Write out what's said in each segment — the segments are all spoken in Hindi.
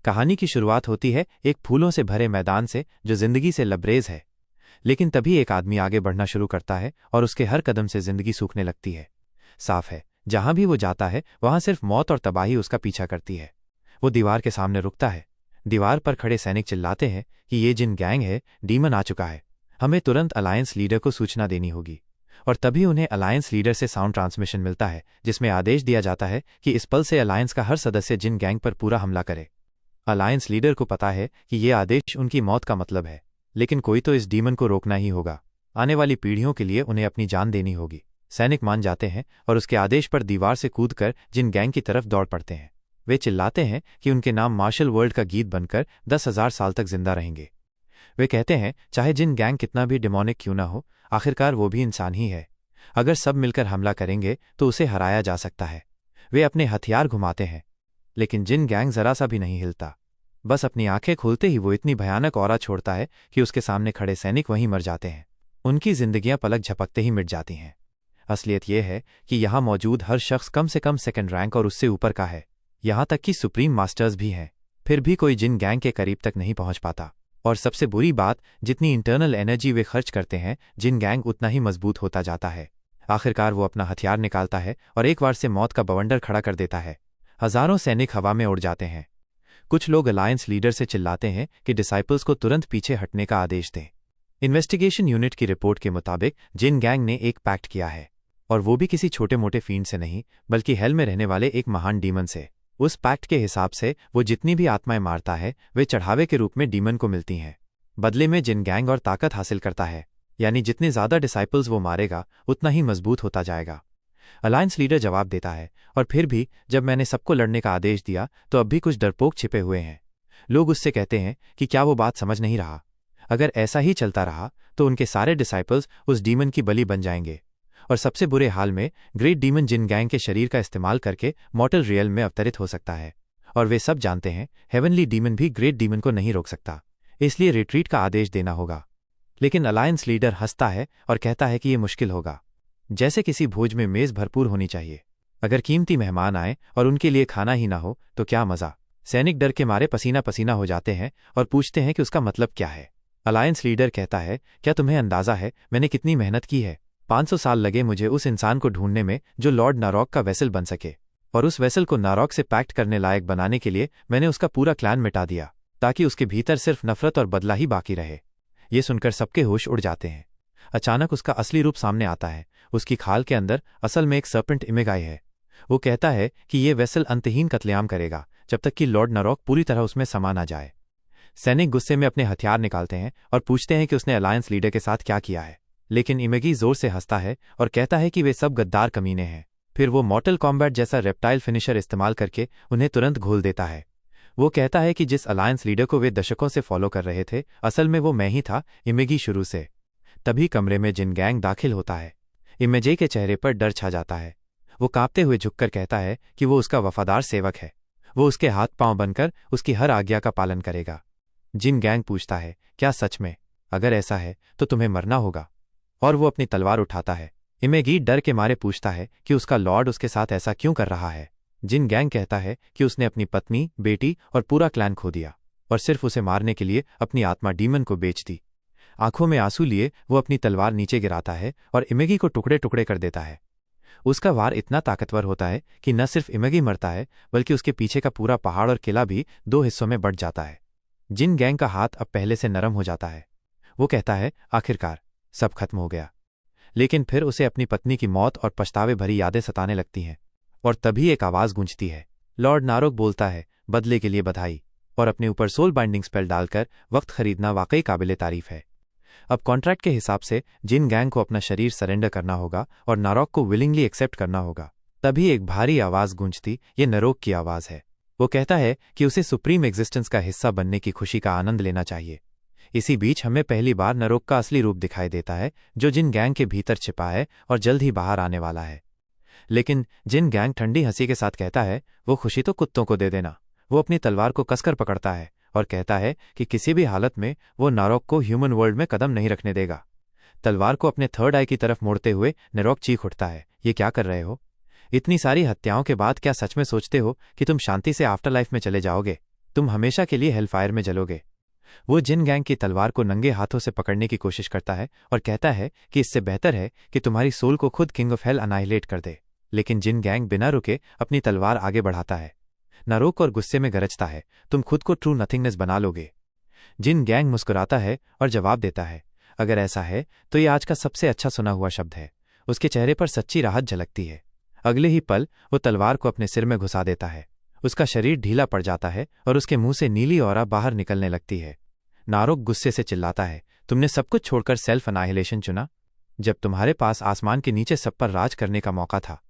कहानी की शुरुआत होती है एक फूलों से भरे मैदान से जो जिंदगी से लबरेज है। लेकिन तभी एक आदमी आगे बढ़ना शुरू करता है और उसके हर कदम से जिंदगी सूखने लगती है। साफ है, जहां भी वो जाता है वहां सिर्फ मौत और तबाही उसका पीछा करती है। वो दीवार के सामने रुकता है। दीवार पर खड़े सैनिक चिल्लाते हैं कि ये जिन गैंग है, डीमन आ चुका है, हमें तुरंत अलायंस लीडर को सूचना देनी होगी। और तभी उन्हें अलायंस लीडर से साउंड ट्रांसमिशन मिलता है जिसमें आदेश दिया जाता है कि इस पल से अलायंस का हर सदस्य जिन गैंग पर पूरा हमला करे। अलायंस लीडर को पता है कि ये आदेश उनकी मौत का मतलब है, लेकिन कोई तो इस डीमन को रोकना ही होगा। आने वाली पीढ़ियों के लिए उन्हें अपनी जान देनी होगी। सैनिक मान जाते हैं और उसके आदेश पर दीवार से कूदकर जिन गैंग की तरफ दौड़ पड़ते हैं। वे चिल्लाते हैं कि उनके नाम मार्शल वर्ल्ड का गीत बनकर 10,000 साल तक जिंदा रहेंगे। वे कहते हैं चाहे जिन गैंग कितना भी डिमोनिक क्यों ना हो, आखिरकार वो भी इंसान ही है। अगर सब मिलकर हमला करेंगे तो उसे हराया जा सकता है। वे अपने हथियार घुमाते हैं, लेकिन जिन गैंग जरा सा भी नहीं हिलता। बस अपनी आंखें खोलते ही वो इतनी भयानक ऑरा छोड़ता है कि उसके सामने खड़े सैनिक वहीं मर जाते हैं। उनकी जिंदगियां पलक झपकते ही मिट जाती हैं। असलियत यह है कि यहां मौजूद हर शख्स कम से कम सेकंड रैंक और उससे ऊपर का है। यहां तक कि सुप्रीम मास्टर्स भी हैं। फिर भी कोई जिन गैंग के करीब तक नहीं पहुंच पाता। और सबसे बुरी बात, जितनी इंटरनल एनर्जी वे खर्च करते हैं, जिन गैंग उतना ही मजबूत होता जाता है। आखिरकार वो अपना हथियार निकालता है और एक बार से मौत का बवंडर खड़ा कर देता है। हजारों सैनिक हवा में उड़ जाते हैं। कुछ लोग अलायंस लीडर से चिल्लाते हैं कि डिसाइपल्स को तुरंत पीछे हटने का आदेश दें। इन्वेस्टिगेशन यूनिट की रिपोर्ट के मुताबिक जिन गैंग ने एक पैक्ट किया है, और वो भी किसी छोटे मोटे फींड से नहीं, बल्कि हेल में रहने वाले एक महान डीमन से। उस पैक्ट के हिसाब से वो जितनी भी आत्माएं मारता है वे चढ़ावे के रूप में डीमन को मिलती हैं। बदले में जिन गैंग और ताकत हासिल करता है, यानी जितने ज्यादा डिसाइपल्स वो मारेगा उतना ही मजबूत होता जाएगा। अलायंस लीडर जवाब देता है, और फिर भी जब मैंने सबको लड़ने का आदेश दिया तो अब भी कुछ डरपोक छिपे हुए हैं। लोग उससे कहते हैं कि क्या वो बात समझ नहीं रहा। अगर ऐसा ही चलता रहा तो उनके सारे डिसाइपल्स उस डीमन की बलि बन जाएंगे। और सबसे बुरे हाल में ग्रेट डीमन जिन गैंग के शरीर का इस्तेमाल करके मॉर्टल रियल में अवतरित हो सकता है। और वे सब जानते हैं हेवनली डीमन भी ग्रेट डीमन को नहीं रोक सकता, इसलिए रिट्रीट का आदेश देना होगा। लेकिन अलायंस लीडर हंसता है और कहता है कि यह मुश्किल होगा। जैसे किसी भोज में मेज भरपूर होनी चाहिए। अगर कीमती मेहमान आए और उनके लिए खाना ही ना हो तो क्या मजा। सैनिक डर के मारे पसीना पसीना हो जाते हैं और पूछते हैं कि उसका मतलब क्या है। अलायंस लीडर कहता है, क्या तुम्हें अंदाजा है मैंने कितनी मेहनत की है। 500 साल लगे मुझे उस इंसान को ढूंढने में जो लॉर्ड नारॉक का वेसल बन सके। और उस वेसल को नारॉक से पैक्ट करने लायक बनाने के लिए मैंने उसका पूरा क्लैन मिटा दिया, ताकि उसके भीतर सिर्फ नफरत और बदला ही बाकी रहे। ये सुनकर सबके होश उड़ जाते हैं। अचानक उसका असली रूप सामने आता है। उसकी खाल के अंदर असल में एक सर्पेंट इमेगाई है। वो कहता है कि ये वेसल अंतहीन कत्लेआम करेगा जब तक कि लॉर्ड नारॉक पूरी तरह उसमें समा ना जाए। सैनिक गुस्से में अपने हथियार निकालते हैं और पूछते हैं कि उसने अलायंस लीडर के साथ क्या किया है। लेकिन इमेगी जोर से हंसता है और कहता है कि वे सब गद्दार कमीने हैं। फिर वो मॉर्टल कॉम्बैट जैसा रेप्टाइल फिनिशर इस्तेमाल करके उन्हें तुरंत घोल देता है। वो कहता है कि जिस अलायंस लीडर को वे दशकों से फॉलो कर रहे थे, असल में वो मैं ही था, इमेगी शुरू से। तभी कमरे में जिन गैंग दाखिल होता है। इमेजी के चेहरे पर डर छा जाता है। वो कांपते हुए झुककर कहता है कि वो उसका वफादार सेवक है। वो उसके हाथ पांव बनकर उसकी हर आज्ञा का पालन करेगा। जिन गैंग पूछता है, क्या सच में? अगर ऐसा है तो तुम्हें मरना होगा। और वो अपनी तलवार उठाता है। इमेगी डर के मारे पूछता है कि उसका लॉर्ड उसके साथ ऐसा क्यों कर रहा है। जिन गैंग कहता है कि उसने अपनी पत्नी, बेटी और पूरा क्लैन खो दिया, और सिर्फ उसे मारने के लिए अपनी आत्मा डीमन को बेच दी। आंखों में आंसू लिए वो अपनी तलवार नीचे गिराता है और इमेगी को टुकड़े टुकड़े कर देता है। उसका वार इतना ताकतवर होता है कि न सिर्फ इमेगी मरता है, बल्कि उसके पीछे का पूरा पहाड़ और किला भी 2 हिस्सों में बंट जाता है। जिन गैंग का हाथ अब पहले से नरम हो जाता है। वो कहता है, आखिरकार सब खत्म हो गया। लेकिन फिर उसे अपनी पत्नी की मौत और पछतावे भरी यादें सताने लगती हैं। और तभी एक आवाज गूंजती है। लॉर्ड नारॉक बोलता है, बदले के लिए बधाई। और अपने ऊपर सोल बाइंडिंग स्पेल डालकर वक्त खरीदना वाकई काबिले तारीफ है। अब कॉन्ट्रैक्ट के हिसाब से जिन गैंग को अपना शरीर सरेंडर करना होगा और नारॉक को विलिंगली एक्सेप्ट करना होगा। तभी एक भारी आवाज गूंजती। ये नरोक की आवाज है। वो कहता है कि उसे सुप्रीम एग्जिस्टेंस का हिस्सा बनने की खुशी का आनंद लेना चाहिए। इसी बीच हमें पहली बार नरोक का असली रूप दिखाई देता है, जो जिन गैंग के भीतर छिपा है और जल्द ही बाहर आने वाला है। लेकिन जिन गैंग ठंडी हंसी के साथ कहता है, वो खुशी तो कुत्तों को दे देना। वो अपनी तलवार को कसकर पकड़ता है और कहता है कि किसी भी हालत में वो नारॉक को ह्यूमन वर्ल्ड में कदम नहीं रखने देगा। तलवार को अपने थर्ड आई की तरफ मोड़ते हुए नारॉक चीख उठता है, ये क्या कर रहे हो? इतनी सारी हत्याओं के बाद क्या सच में सोचते हो कि तुम शांति से आफ्टर लाइफ में चले जाओगे? तुम हमेशा के लिए हेलफायर में जलोगे। वो जिन गैंग की तलवार को नंगे हाथों से पकड़ने की कोशिश करता है और कहता है कि इससे बेहतर है कि तुम्हारी सोल को खुद किंग ऑफ हेल अनाइलेट कर दे। लेकिन जिन गैंग बिना रुके अपनी तलवार आगे बढ़ाता है, न रोक और गुस्से में गरजता है, तुम खुद को ट्रू नथिंगनेस बना लोगे। जिन गैंग मुस्कुराता है और जवाब देता है, अगर ऐसा है तो ये आज का सबसे अच्छा सुना हुआ शब्द है। उसके चेहरे पर सच्ची राहत झलकती है। अगले ही पल वो तलवार को अपने सिर में घुसा देता है। उसका शरीर ढीला पड़ जाता है और उसके मुंह से नीली ऑरा बाहर निकलने लगती है। नारोक गुस्से से चिल्लाता है, तुमने सब कुछ छोड़कर सेल्फ अनाहिलेशन चुना, जब तुम्हारे पास आसमान के नीचे सब पर राज करने का मौका था।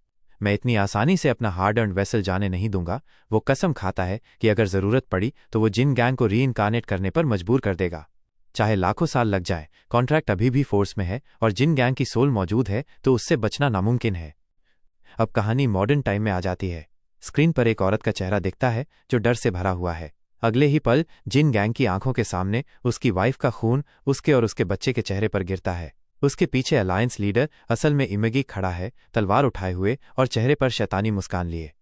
मैं इतनी आसानी से अपना हार्ड अर्न्ड वेसल जाने नहीं दूंगा। वो कसम खाता है कि अगर जरूरत पड़ी तो वो जिन गैंग को रीइनकार्नेट करने पर मजबूर कर देगा, चाहे लाखों साल लग जाए। कॉन्ट्रैक्ट अभी भी फोर्स में है और जिन गैंग की सोल मौजूद है तो उससे बचना नामुमकिन है। अब कहानी मॉडर्न टाइम में आ जाती है। स्क्रीन पर एक औरत का चेहरा दिखता है जो डर से भरा हुआ है। अगले ही पल जिन गैंग की आंखों के सामने उसकी वाइफ का खून उसके और उसके बच्चे के चेहरे पर गिरता है। उसके पीछे अलायंस लीडर असल में इमेगी खड़ा है, तलवार उठाए हुए और चेहरे पर शैतानी मुस्कान लिए।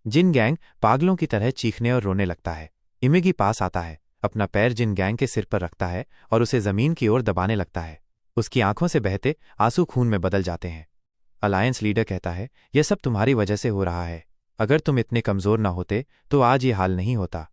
जिन गैंग पागलों की तरह चीखने और रोने लगता है। इमेगी पास आता है, अपना पैर जिन गैंग के सिर पर रखता है और उसे जमीन की ओर दबाने लगता है। उसकी आंखों से बहते आंसू खून में बदल जाते हैं। अलायंस लीडर कहता है, यह सब तुम्हारी वजह से हो रहा है। अगर तुम इतने कमजोर न होते तो आज ये हाल नहीं होता।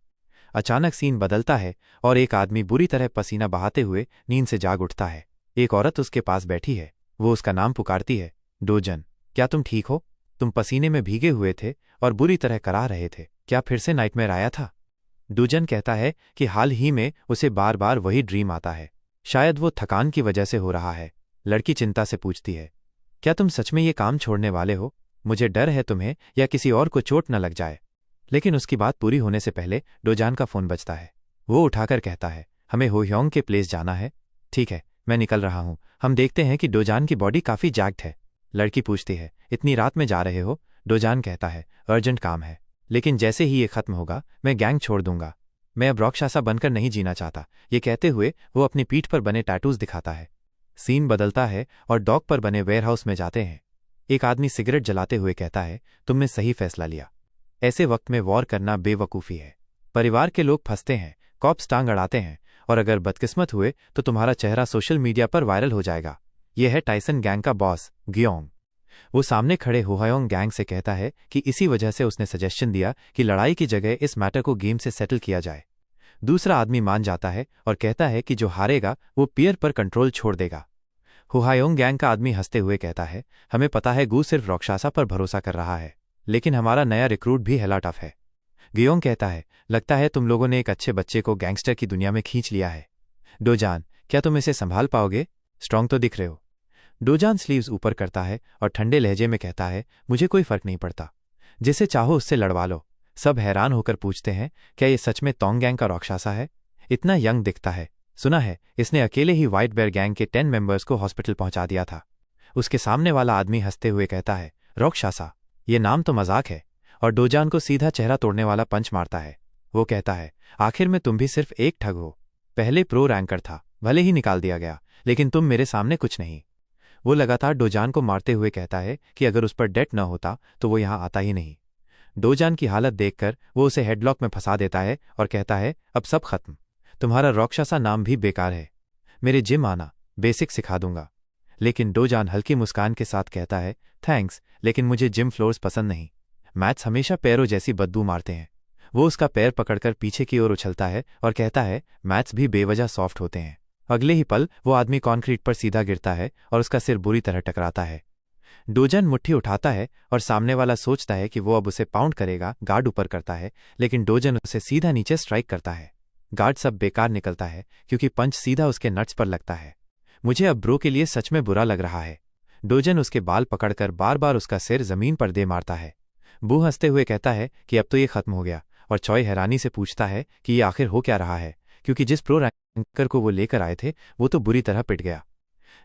अचानक सीन बदलता है और एक आदमी बुरी तरह पसीना बहाते हुए नींद से जाग उठता है। एक औरत उसके पास बैठी है। वो उसका नाम पुकारती है, डोजन, क्या तुम ठीक हो? तुम पसीने में भीगे हुए थे और बुरी तरह कराह रहे थे। क्या फिर से नाइटमेयर आया था? डोजन कहता है कि हाल ही में उसे बार बार वही ड्रीम आता है। शायद वो थकान की वजह से हो रहा है। लड़की चिंता से पूछती है, क्या तुम सच में ये काम छोड़ने वाले हो? मुझे डर है तुम्हें या किसी और को चोट न लग जाए। लेकिन उसकी बात पूरी होने से पहले डोजान का फोन बजता है। वो उठाकर कहता है, हमें होह्योंग के प्लेस जाना है। ठीक है, मैं निकल रहा हूं। हम देखते हैं कि डोजान की बॉडी काफी जैक्ड है। लड़की पूछती है, इतनी रात में जा रहे हो? डोजान कहता है, अर्जेंट काम है, लेकिन जैसे ही ये खत्म होगा मैं गैंग छोड़ दूंगा। मैं अब राक्षसा बनकर नहीं जीना चाहता। ये कहते हुए वो अपनी पीठ पर बने टैटूज दिखाता है। सीन बदलता है और डॉक पर बने वेयरहाउस में जाते हैं। एक आदमी सिगरेट जलाते हुए कहता है, तुमने सही फैसला लिया। ऐसे वक्त में वॉर करना बेवकूफ़ी है। परिवार के लोग फंसते हैं, कॉप्स टांग अड़ाते हैं, और अगर बदकिस्मत हुए तो तुम्हारा चेहरा सोशल मीडिया पर वायरल हो जाएगा। यह है टाइसन गैंग का बॉस गियोंग। वो सामने खड़े होह्योंग गैंग से कहता है कि इसी वजह से उसने सजेशन दिया कि लड़ाई की जगह इस मैटर को गेम से सेटल किया जाए। दूसरा आदमी मान जाता है और कहता है कि जो हारेगा वो पियर पर कंट्रोल छोड़ देगा। होह्योंग गैंग का आदमी हंसते हुए कहता है, हमें पता है गू सिर्फ राक्षसा पर भरोसा कर रहा है, लेकिन हमारा नया रिक्रूट भी हेला टफ है। गियोंग कहता है, लगता है तुम लोगों ने एक अच्छे बच्चे को गैंगस्टर की दुनिया में खींच लिया है। डोजान, क्या तुम इसे संभाल पाओगे? स्ट्रांग तो दिख रहे हो। डोजान स्लीव्स ऊपर करता है और ठंडे लहजे में कहता है, मुझे कोई फर्क नहीं पड़ता, जिसे चाहो उससे लड़वा लो। सब हैरान होकर पूछते हैं, क्या ये सच में तोंग गैंग का राक्षसा है? इतना यंग दिखता है। सुना है इसने अकेले ही व्हाइट बेयर गैंग के 10 मेंबर्स को हॉस्पिटल पहुंचा दिया था। उसके सामने वाला आदमी हंसते हुए कहता है, राक्षसा, ये नाम तो मजाक है, और डोजान को सीधा चेहरा तोड़ने वाला पंच मारता है। वो कहता है, आखिर में तुम भी सिर्फ एक ठग हो। पहले प्रो रैंकर था, भले ही निकाल दिया गया, लेकिन तुम मेरे सामने कुछ नहीं। वो लगातार डोजान को मारते हुए कहता है कि अगर उस पर डेट न होता तो वो यहां आता ही नहीं। डोजान की हालत देखकर वो उसे हेडलॉक में फंसा देता है और कहता है, अब सब खत्म। तुम्हारा राक्षसा नाम भी बेकार है। मेरे जिम आना, बेसिक सिखा दूंगा। लेकिन डोजान हल्की मुस्कान के साथ कहता है, थैंक्स, लेकिन मुझे जिम फ्लोर्स पसंद नहीं। मैथ्स हमेशा पैरों जैसी बदबू मारते हैं। वो उसका पैर पकड़कर पीछे की ओर उछलता है और कहता है, मैथ्स भी बेवजह सॉफ्ट होते हैं। अगले ही पल वो आदमी कॉन्क्रीट पर सीधा गिरता है और उसका सिर बुरी तरह टकराता है। डोजन मुट्ठी उठाता है और सामने वाला सोचता है कि वो अब उसे पाउंड करेगा। गार्ड ऊपर करता है, लेकिन डोजन उसे सीधा नीचे स्ट्राइक करता है। गार्ड सब बेकार निकलता है क्योंकि पंच सीधा उसके नट्स पर लगता है। मुझे अब ब्रो के लिए सच में बुरा लग रहा है। डोजन उसके बाल पकड़कर बार बार उसका सिर जमीन पर दे मारता है। बू हंसते हुए कहता है कि अब तो ये खत्म हो गया, और चॉय हैरानी से पूछता है कि ये आखिर हो क्या रहा है, क्योंकि जिस प्रो रैंकर को वो लेकर आए थे वो तो बुरी तरह पिट गया।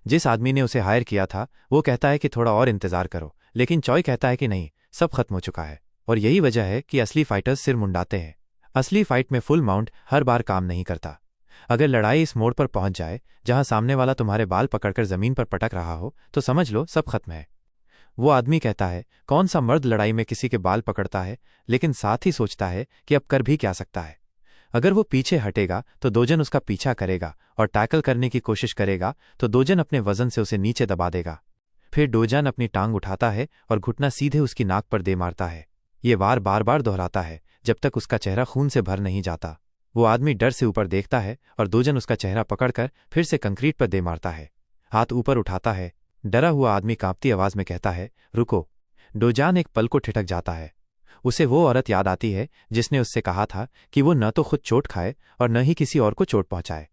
जिस आदमी ने उसे हायर किया था वो कहता है कि थोड़ा और इंतजार करो, लेकिन चॉय कहता है कि नहीं, सब खत्म हो चुका है। और यही वजह है कि असली फाइटर्स सिर मुंडाते हैं। असली फाइट में फुल माउंट हर बार काम नहीं करता। अगर लड़ाई इस मोड़ पर पहुंच जाए जहां सामने वाला तुम्हारे बाल पकड़कर जमीन पर पटक रहा हो तो समझ लो सब खत्म है। वो आदमी कहता है, कौन सा मर्द लड़ाई में किसी के बाल पकड़ता है, लेकिन साथ ही सोचता है कि अब कर भी क्या सकता है। अगर वो पीछे हटेगा तो डोजन उसका पीछा करेगा और टैकल करने की कोशिश करेगा तो डोजन अपने वजन से उसे नीचे दबा देगा। फिर डोजन अपनी टांग उठाता है और घुटना सीधे उसकी नाक पर दे मारता है। ये वार बार बार दोहराता है जब तक उसका चेहरा खून से भर नहीं जाता। वो आदमी डर से ऊपर देखता है और डोजन उसका चेहरा पकड़कर फिर से कंक्रीट पर दे मारता है। हाथ ऊपर उठाता है। डरा हुआ आदमी कांपती आवाज में कहता है, रुको। डोजान एक पल को ठिठक जाता है। उसे वो औरत याद आती है जिसने उससे कहा था कि वो न तो खुद चोट खाए और न ही किसी और को चोट पहुंचाए।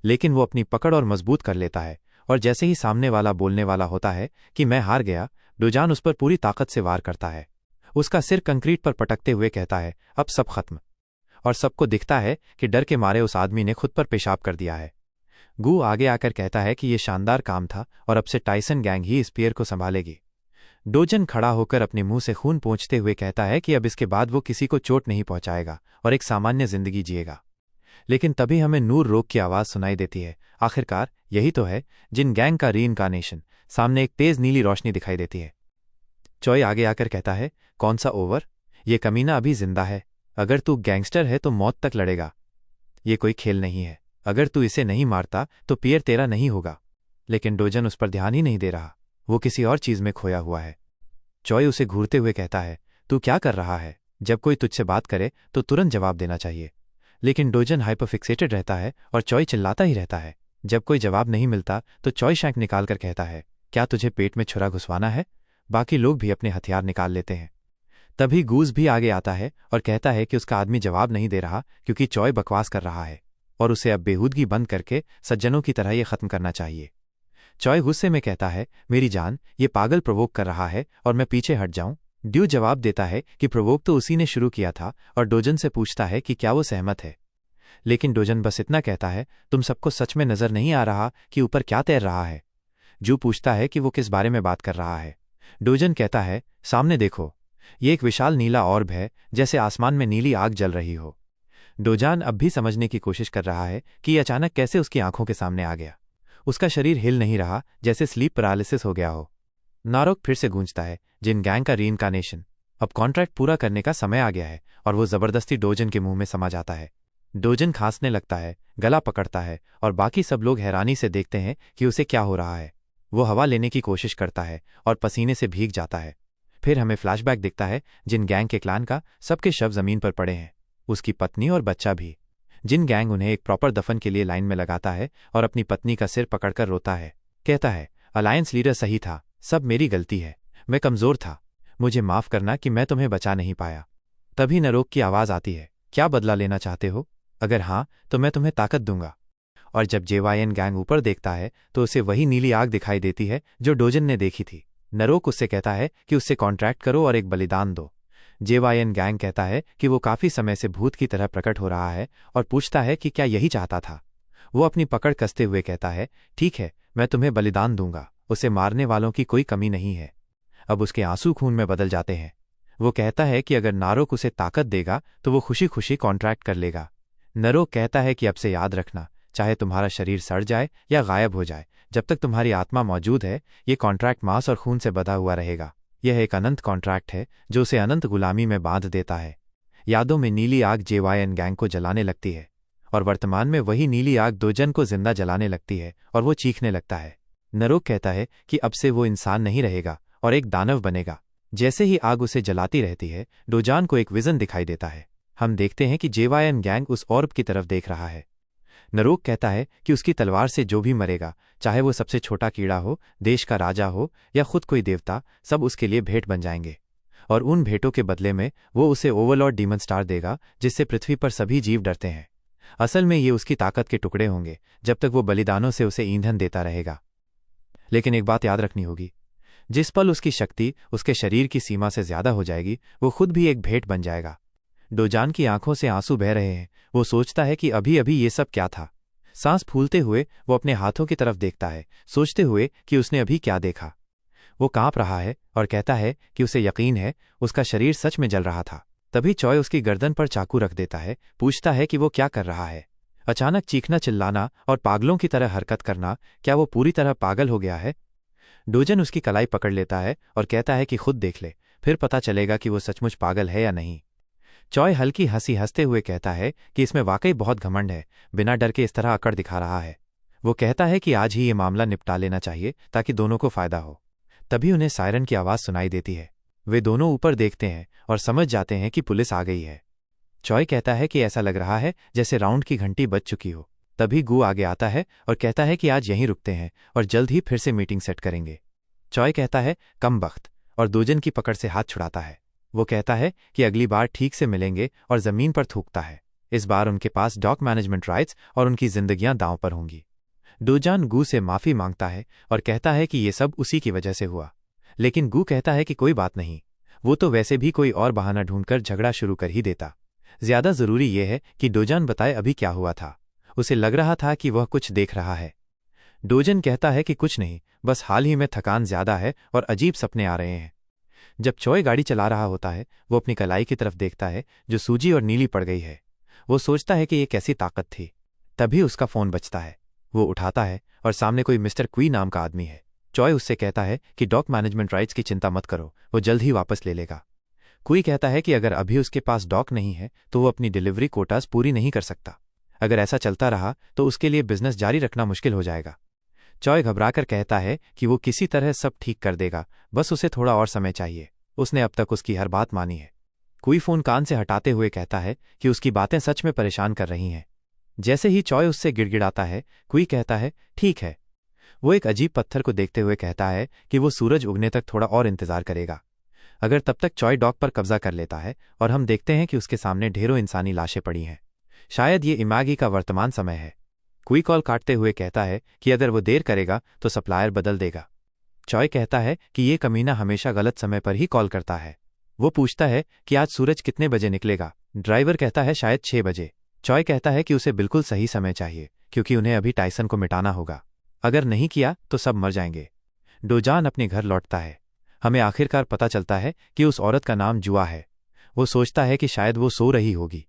लेकिन वो अपनी पकड़ और मजबूत कर लेता है और जैसे ही सामने वाला बोलने वाला होता है कि मैं हार गया, डोजान उस पर पूरी ताकत से वार करता है। उसका सिर कंक्रीट पर पटकते हुए कहता है, अब सब खत्म। और सबको दिखता है कि डर के मारे उस आदमी ने खुद पर पेशाब कर दिया है। गू आगे आकर कहता है कि यह शानदार काम था और अब से टाइसन गैंग ही स्पीयर को संभालेगी। डोजन खड़ा होकर अपने मुंह से खून पोंछते हुए कहता है कि अब इसके बाद वो किसी को चोट नहीं पहुंचाएगा और एक सामान्य जिंदगी जिएगा। लेकिन तभी हमें नूर रोक की आवाज सुनाई देती है। आखिरकार यही तो है जिन गैंग का रीइंकार्नेशन। सामने एक तेज नीली रोशनी दिखाई देती है। चॉय आगे आकर कहता है, कौन सा ओवर? ये कमीना अभी जिंदा है। अगर तू गैंगस्टर है तो मौत तक लड़ेगा। ये कोई खेल नहीं है। अगर तू इसे नहीं मारता तो पियर तेरा नहीं होगा। लेकिन डोजन उस पर ध्यान ही नहीं दे रहा। वो किसी और चीज में खोया हुआ है। चॉय उसे घूरते हुए कहता है, तू क्या कर रहा है? जब कोई तुझसे बात करे तो तुरंत जवाब देना चाहिए। लेकिन डोजन हाइपरफिक्सेटेड रहता है और चॉय चिल्लाता ही रहता है। जब कोई जवाब नहीं मिलता तो चॉय शैंक निकालकर कहता है, क्या तुझे पेट में छुरा घुसवाना है? बाकी लोग भी अपने हथियार निकाल लेते हैं। तभी गूज भी आगे आता है और कहता है कि उसका आदमी जवाब नहीं दे रहा क्योंकि चॉय बकवास कर रहा है और उसे अब बेहूदगी बंद करके सज्जनों की तरह ये खत्म करना चाहिए। चॉय गुस्से में कहता है, मेरी जान, ये पागल प्रवोक कर रहा है और मैं पीछे हट जाऊं? ड्यू जवाब देता है कि प्रवोक तो उसी ने शुरू किया था और डोजन से पूछता है कि क्या वो सहमत है। लेकिन डोजन बस इतना कहता है, तुम सबको सच में नजर नहीं आ रहा कि ऊपर क्या तैर रहा है? जू पूछता है कि वो किस बारे में बात कर रहा है। डोजन कहता है, सामने देखो। ये एक विशाल नीला ऑर्ब है, जैसे आसमान में नीली आग जल रही हो। डोजान अब भी समझने की कोशिश कर रहा है कि यह अचानक कैसे उसकी आंखों के सामने आ गया। उसका शरीर हिल नहीं रहा, जैसे स्लीप पैरालिसिस हो गया हो। नारोक फिर से गूंजता है, जिन गैंग का रीइंकार्नेशन। अब कॉन्ट्रैक्ट पूरा करने का समय आ गया है और वो जबरदस्ती डोजन के मुंह में समा जाता है। डोजन खांसने लगता है, गला पकड़ता है और बाकी सब लोग हैरानी से देखते हैं कि उसे क्या हो रहा है। वो हवा लेने की कोशिश करता है और पसीने से भीग जाता है। फिर हमें फ्लैशबैक दिखता है जिन गैंग के क्लान का सबके शव जमीन पर पड़े हैं, उसकी पत्नी और बच्चा भी। जिन गैंग उन्हें एक प्रॉपर दफन के लिए लाइन में लगाता है और अपनी पत्नी का सिर पकड़कर रोता है। कहता है, अलायंस लीडर सही था, सब मेरी गलती है, मैं कमजोर था, मुझे माफ करना कि मैं तुम्हें बचा नहीं पाया। तभी नरोक की आवाज आती है, क्या बदला लेना चाहते हो? अगर हाँ तो मैं तुम्हें ताकत दूंगा। और जब जेवायन गैंग ऊपर देखता है तो उसे वही नीली आग दिखाई देती है जो डोजन ने देखी थी। नरोक उससे कहता है कि उससे कॉन्ट्रैक्ट करो और एक बलिदान दो। जेवायन गैंग कहता है कि वो काफी समय से भूत की तरह प्रकट हो रहा है और पूछता है कि क्या यही चाहता था। वो अपनी पकड़ कसते हुए कहता है, ठीक है, मैं तुम्हें बलिदान दूंगा। उसे मारने वालों की कोई कमी नहीं है। अब उसके आंसू खून में बदल जाते हैं। वो कहता है कि अगर नारोक उसे ताकत देगा तो वो खुशी खुशी कॉन्ट्रैक्ट कर लेगा। नरोक कहता है कि अब से याद रखना, चाहे तुम्हारा शरीर सड़ जाए या गायब हो जाए, जब तक तुम्हारी आत्मा मौजूद है ये कॉन्ट्रैक्ट मांस और खून से बधा हुआ रहेगा। यह एक अनंत कॉन्ट्रैक्ट है जो उसे अनंत गुलामी में बांध देता है। यादों में नीली आग जेवायन गैंग को जलाने लगती है और वर्तमान में वही नीली आग डोजन को जिंदा जलाने लगती है और वो चीखने लगता है। नरोक कहता है कि अब से वो इंसान नहीं रहेगा और एक दानव बनेगा। जैसे ही आग उसे जलाती रहती है, डोजान को एक विजन दिखाई देता है। हम देखते हैं कि जेवायन गैंग उस ऑर्ब की तरफ देख रहा है। नरोक कहता है कि उसकी तलवार से जो भी मरेगा, चाहे वो सबसे छोटा कीड़ा हो, देश का राजा हो या खुद कोई देवता, सब उसके लिए भेंट बन जाएंगे। और उन भेंटों के बदले में वो उसे ओवरलॉर्ड डीमन स्टार देगा, जिससे पृथ्वी पर सभी जीव डरते हैं। असल में ये उसकी ताकत के टुकड़े होंगे जब तक वो बलिदानों से उसे ईंधन देता रहेगा। लेकिन एक बात याद रखनी होगी, जिस पल उसकी शक्ति उसके शरीर की सीमा से ज्यादा हो जाएगी, वो खुद भी एक भेंट बन जाएगा। डोजान की आंखों से आंसू बह रहे हैं। वो सोचता है कि अभी अभी ये सब क्या था। सांस फूलते हुए वो अपने हाथों की तरफ देखता है, सोचते हुए कि उसने अभी क्या देखा। वो कांप रहा है और कहता है कि उसे यकीन है उसका शरीर सच में जल रहा था। तभी चॉय उसकी गर्दन पर चाकू रख देता है, पूछता है कि वो क्या कर रहा है। अचानक चीखना, चिल्लाना और पागलों की तरह हरकत करना, क्या वो पूरी तरह पागल हो गया है? डोजन उसकी कलाई पकड़ लेता है और कहता है कि खुद देख ले, फिर पता चलेगा कि वो सचमुच पागल है या नहीं। चॉय हल्की हंसी हंसते हुए कहता है कि इसमें वाकई बहुत घमंड है, बिना डर के इस तरह अकड़ दिखा रहा है। वो कहता है कि आज ही ये मामला निपटा लेना चाहिए ताकि दोनों को फायदा हो। तभी उन्हें सायरन की आवाज़ सुनाई देती है। वे दोनों ऊपर देखते हैं और समझ जाते हैं कि पुलिस आ गई है। चॉय कहता है कि ऐसा लग रहा है जैसे राउंड की घंटी बज चुकी हो। तभी गू आगे आता है और कहता है कि आज यहीं रुकते हैं और जल्द ही फिर से मीटिंग सेट करेंगे। चॉय कहता है कम बख्त, और दोजन की पकड़ से हाथ छुड़ाता है। वो कहता है कि अगली बार ठीक से मिलेंगे और जमीन पर थूकता है। इस बार उनके पास डॉक मैनेजमेंट राइट्स और उनकी जिंदगियां दांव पर होंगी। डोजान गू से माफी मांगता है और कहता है कि ये सब उसी की वजह से हुआ, लेकिन गू कहता है कि कोई बात नहीं, वो तो वैसे भी कोई और बहाना ढूंढकर झगड़ा शुरू कर ही देता। ज्यादा जरूरी यह है कि डोजान बताए अभी क्या हुआ था। उसे लग रहा था कि वह कुछ देख रहा है। डोजन कहता है कि कुछ नहीं, बस हाल ही में थकान ज्यादा है और अजीब सपने आ रहे हैं। जब चॉय गाड़ी चला रहा होता है, वो अपनी कलाई की तरफ देखता है जो सूजी और नीली पड़ गई है। वो सोचता है कि ये कैसी ताकत थी। तभी उसका फोन बजता है। वो उठाता है और सामने कोई मिस्टर क्वी नाम का आदमी है। चॉय उससे कहता है कि डॉक मैनेजमेंट राइट्स की चिंता मत करो, वो जल्द ही वापस ले लेगा। क्वी कहता है कि अगर अभी उसके पास डॉक नहीं है तो वो अपनी डिलीवरी कोटास पूरी नहीं कर सकता। अगर ऐसा चलता रहा तो उसके लिए बिजनेस जारी रखना मुश्किल हो जाएगा। चॉय घबराकर कहता है कि वो किसी तरह सब ठीक कर देगा, बस उसे थोड़ा और समय चाहिए। उसने अब तक उसकी हर बात मानी है। कोई फोन कान से हटाते हुए कहता है कि उसकी बातें सच में परेशान कर रही हैं। जैसे ही चॉय उससे गिड़गिड़ाता है, कोई कहता है ठीक है। वो एक अजीब पत्थर को देखते हुए कहता है कि वो सूरज उगने तक थोड़ा और इंतजार करेगा। अगर तब तक चॉय डॉक पर कब्जा कर लेता है और हम देखते हैं कि उसके सामने ढेरों इंसानी लाशें पड़ी हैं। शायद ये इमागी का वर्तमान समय है। कोई कॉल काटते हुए कहता है कि अगर वो देर करेगा तो सप्लायर बदल देगा। चॉय कहता है कि ये कमीना हमेशा गलत समय पर ही कॉल करता है। वो पूछता है कि आज सूरज कितने बजे निकलेगा। ड्राइवर कहता है शायद 6 बजे। चॉय कहता है कि उसे बिल्कुल सही समय चाहिए क्योंकि उन्हें अभी टाइसन को मिटाना होगा। अगर नहीं किया तो सब मर जाएंगे। डोजान अपने घर लौटता है। हमें आखिरकार पता चलता है कि उस औरत का नाम जुआ है। वो सोचता है कि शायद वो सो रही होगी,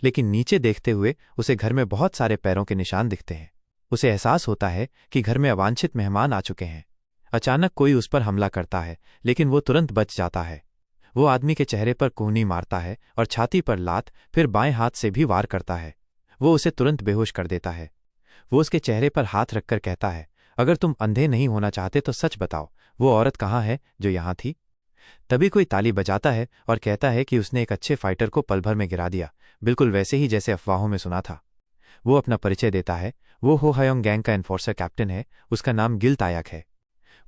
लेकिन नीचे देखते हुए उसे घर में बहुत सारे पैरों के निशान दिखते हैं। उसे एहसास होता है कि घर में अवांछित मेहमान आ चुके हैं। अचानक कोई उस पर हमला करता है, लेकिन वो तुरंत बच जाता है। वो आदमी के चेहरे पर कोहनी मारता है और छाती पर लात, फिर बाएं हाथ से भी वार करता है। वो उसे तुरंत बेहोश कर देता है। वो उसके चेहरे पर हाथ रखकर कहता है, अगर तुम अंधे नहीं होना चाहते तो सच बताओ, वो औरत कहाँ है जो यहाँ थी? तभी कोई ताली बजाता है और कहता है कि उसने एक अच्छे फाइटर को पल भर में गिरा दिया, बिल्कुल वैसे ही जैसे अफवाहों में सुना था। वो अपना परिचय देता है। वो हो हयोंग गैंग का एनफोर्सर कैप्टन है। उसका नाम गिल तायक है।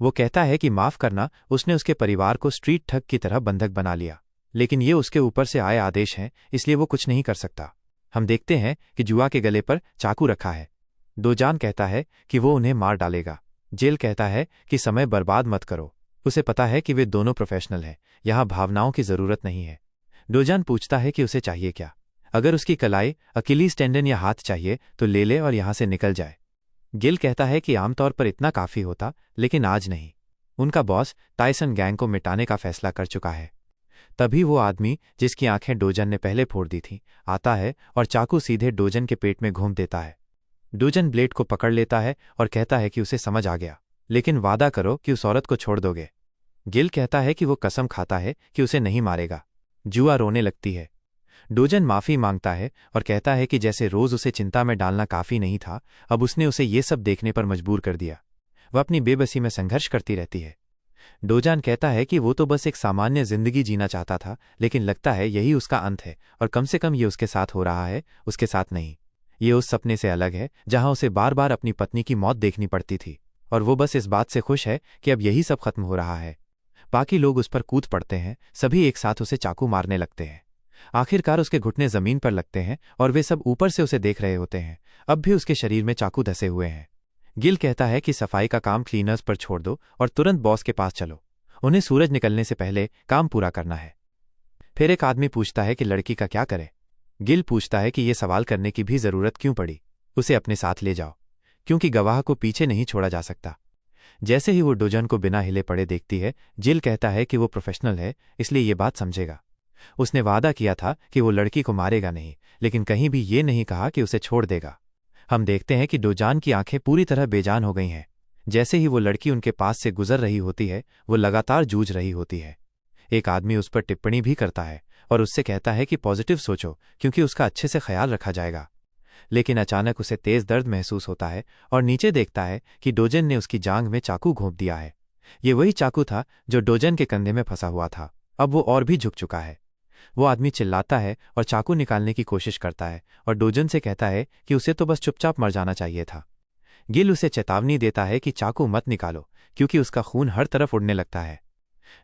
वो कहता है कि माफ करना, उसने उसके परिवार को स्ट्रीट ठग की तरह बंधक बना लिया, लेकिन ये उसके ऊपर से आए आदेश हैं, इसलिए वो कुछ नहीं कर सकता। हम देखते हैं कि जुआ के गले पर चाकू रखा है। डोजान कहता है कि वो उन्हें मार डालेगा। जेल कहता है कि समय बर्बाद मत करो। उसे पता है कि वे दोनों प्रोफेशनल हैं, यहाँ भावनाओं की जरूरत नहीं है। डोजान पूछता है कि उसे चाहिए क्या। अगर उसकी कलाई, अकिलीज टेंडन या हाथ चाहिए तो ले ले और यहाँ से निकल जाए। गिल कहता है कि आमतौर पर इतना काफी होता, लेकिन आज नहीं। उनका बॉस टाइसन गैंग को मिटाने का फैसला कर चुका है। तभी वो आदमी जिसकी आंखें डोजन ने पहले फोड़ दी थीं आता है और चाकू सीधे डोजन के पेट में घूम देता है। डोजन ब्लेड को पकड़ लेता है और कहता है कि उसे समझ आ गया, लेकिन वादा करो कि उस औरत को छोड़ दोगे। गिल कहता है कि वो कसम खाता है कि उसे नहीं मारेगा। जुआ रोने लगती है। डोजन माफी मांगता है और कहता है कि जैसे रोज उसे चिंता में डालना काफी नहीं था, अब उसने उसे ये सब देखने पर मजबूर कर दिया। वह अपनी बेबसी में संघर्ष करती रहती है। डोजान कहता है कि वो तो बस एक सामान्य जिंदगी जीना चाहता था, लेकिन लगता है यही उसका अंत है, और कम से कम ये उसके साथ हो रहा है, उसके साथ नहीं। ये उस सपने से अलग है जहां उसे बार बार अपनी पत्नी की मौत देखनी पड़ती थी, और वो बस इस बात से खुश है कि अब यही सब खत्म हो रहा है। बाकी लोग उस पर कूद पड़ते हैं, सभी एक साथ उसे चाकू मारने लगते हैं। आखिरकार उसके घुटने जमीन पर लगते हैं और वे सब ऊपर से उसे देख रहे होते हैं। अब भी उसके शरीर में चाकू धसे हुए हैं। गिल कहता है कि सफाई का काम क्लीनर्स पर छोड़ दो और तुरंत बॉस के पास चलो। उन्हें सूरज निकलने से पहले काम पूरा करना है। फिर एक आदमी पूछता है कि लड़की का क्या करे। गिल पूछता है कि ये सवाल करने की भी जरूरत क्यों पड़ी। उसे अपने साथ ले जाओ, क्योंकि गवाह को पीछे नहीं छोड़ा जा सकता। जैसे ही वो डोजन को बिना हिले पड़े देखती है, जिल कहता है कि वो प्रोफेशनल है, इसलिए ये बात समझेगा। उसने वादा किया था कि वो लड़की को मारेगा नहीं, लेकिन कहीं भी ये नहीं कहा कि उसे छोड़ देगा। हम देखते हैं कि डोजान की आंखें पूरी तरह बेजान हो गई हैं। जैसे ही वो लड़की उनके पास से गुजर रही होती है, वो लगातार जूझ रही होती है। एक आदमी उस पर टिप्पणी भी करता है, और उससे कहता है कि पॉजिटिव सोचो क्योंकि उसका अच्छे से ख्याल रखा जाएगा। लेकिन अचानक उसे तेज दर्द महसूस होता है और नीचे देखता है कि डोजन ने उसकी जांघ में चाकू घोंप दिया है। ये वही चाकू था जो डोजन के कंधे में फंसा हुआ था। अब वो और भी झुक चुका है। वो आदमी चिल्लाता है और चाकू निकालने की कोशिश करता है और डोजन से कहता है कि उसे तो बस चुपचाप मर जाना चाहिए था। गिल उसे चेतावनी देता है कि चाकू मत निकालो क्योंकि उसका खून हर तरफ उड़ने लगता है।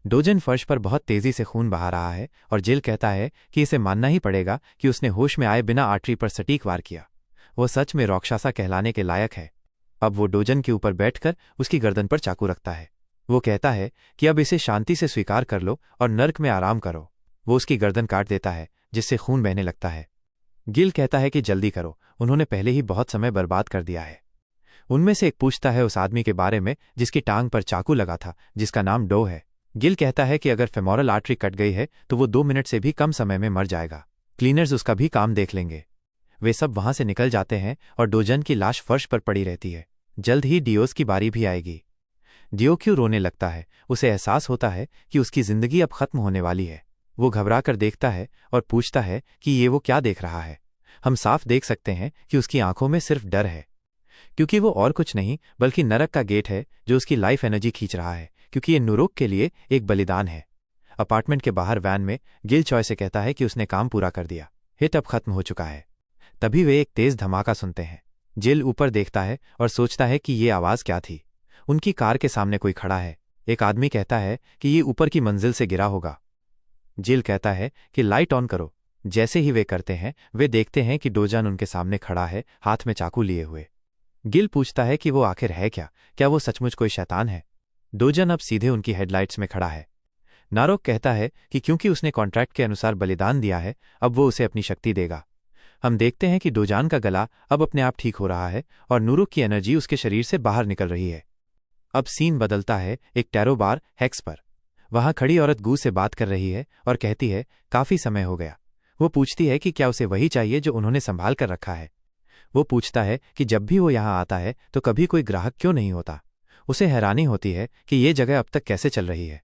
डोजन फर्श पर बहुत तेजी से खून बहा रहा है और जिल कहता है कि इसे मानना ही पड़ेगा कि उसने होश में आए बिना आर्टरी पर सटीक वार किया। वो सच में राक्षसा कहलाने के लायक है। अब वो डोजन के ऊपर बैठकर उसकी गर्दन पर चाकू रखता है। वो कहता है कि अब इसे शांति से स्वीकार कर लो और नर्क में आराम करो। वो उसकी गर्दन काट देता है जिससे खून बहने लगता है। गिल कहता है कि जल्दी करो, उन्होंने पहले ही बहुत समय बर्बाद कर दिया है। उनमें से एक पूछता है उस आदमी के बारे में जिसकी टांग पर चाकू लगा था, जिसका नाम डो है। गिल कहता है कि अगर फेमोरल आर्टरी कट गई है तो वो 2 मिनट से भी कम समय में मर जाएगा। क्लीनर्स उसका भी काम देख लेंगे। वे सब वहां से निकल जाते हैं और डोजन की लाश फर्श पर पड़ी रहती है। जल्द ही डियोस की बारी भी आएगी। डियो क्यों रोने लगता है? उसे एहसास होता है कि उसकी जिंदगी अब खत्म होने वाली है। वो घबरा कर देखता है और पूछता है कि ये वो क्या देख रहा है। हम साफ देख सकते हैं कि उसकी आंखों में सिर्फ डर है, क्योंकि वो और कुछ नहीं बल्कि नरक का गेट है जो उसकी लाइफ एनर्जी खींच रहा है, क्योंकि ये नुरुक के लिए एक बलिदान है। अपार्टमेंट के बाहर वैन में गिल चॉय से कहता है कि उसने काम पूरा कर दिया, हिट अब खत्म हो चुका है। तभी वे एक तेज धमाका सुनते हैं। जिल ऊपर देखता है और सोचता है कि ये आवाज क्या थी। उनकी कार के सामने कोई खड़ा है। एक आदमी कहता है कि ये ऊपर की मंजिल से गिरा होगा। जिल कहता है कि लाइट ऑन करो। जैसे ही वे करते हैं वे देखते हैं कि डोजन उनके सामने खड़ा है, हाथ में चाकू लिए हुए। गिल पूछता है कि वो आखिर है क्या वो सचमुच कोई शैतान है? डोजन अब सीधे उनकी हेडलाइट्स में खड़ा है। नारोक कहता है कि क्योंकि उसने कॉन्ट्रैक्ट के अनुसार बलिदान दिया है, अब वो उसे अपनी शक्ति देगा। हम देखते हैं कि डोजान का गला अब अपने आप ठीक हो रहा है और नुरुक की एनर्जी उसके शरीर से बाहर निकल रही है। अब सीन बदलता है एक टैरो बार हेक्स पर। वहां खड़ी औरत गू से बात कर रही है और कहती है काफी समय हो गया। वो पूछती है कि क्या उसे वही चाहिए जो उन्होंने संभाल कर रखा है। वो पूछता है कि जब भी वो यहाँ आता है तो कभी कोई ग्राहक क्यों नहीं होता। उसे हैरानी होती है कि ये जगह अब तक कैसे चल रही है।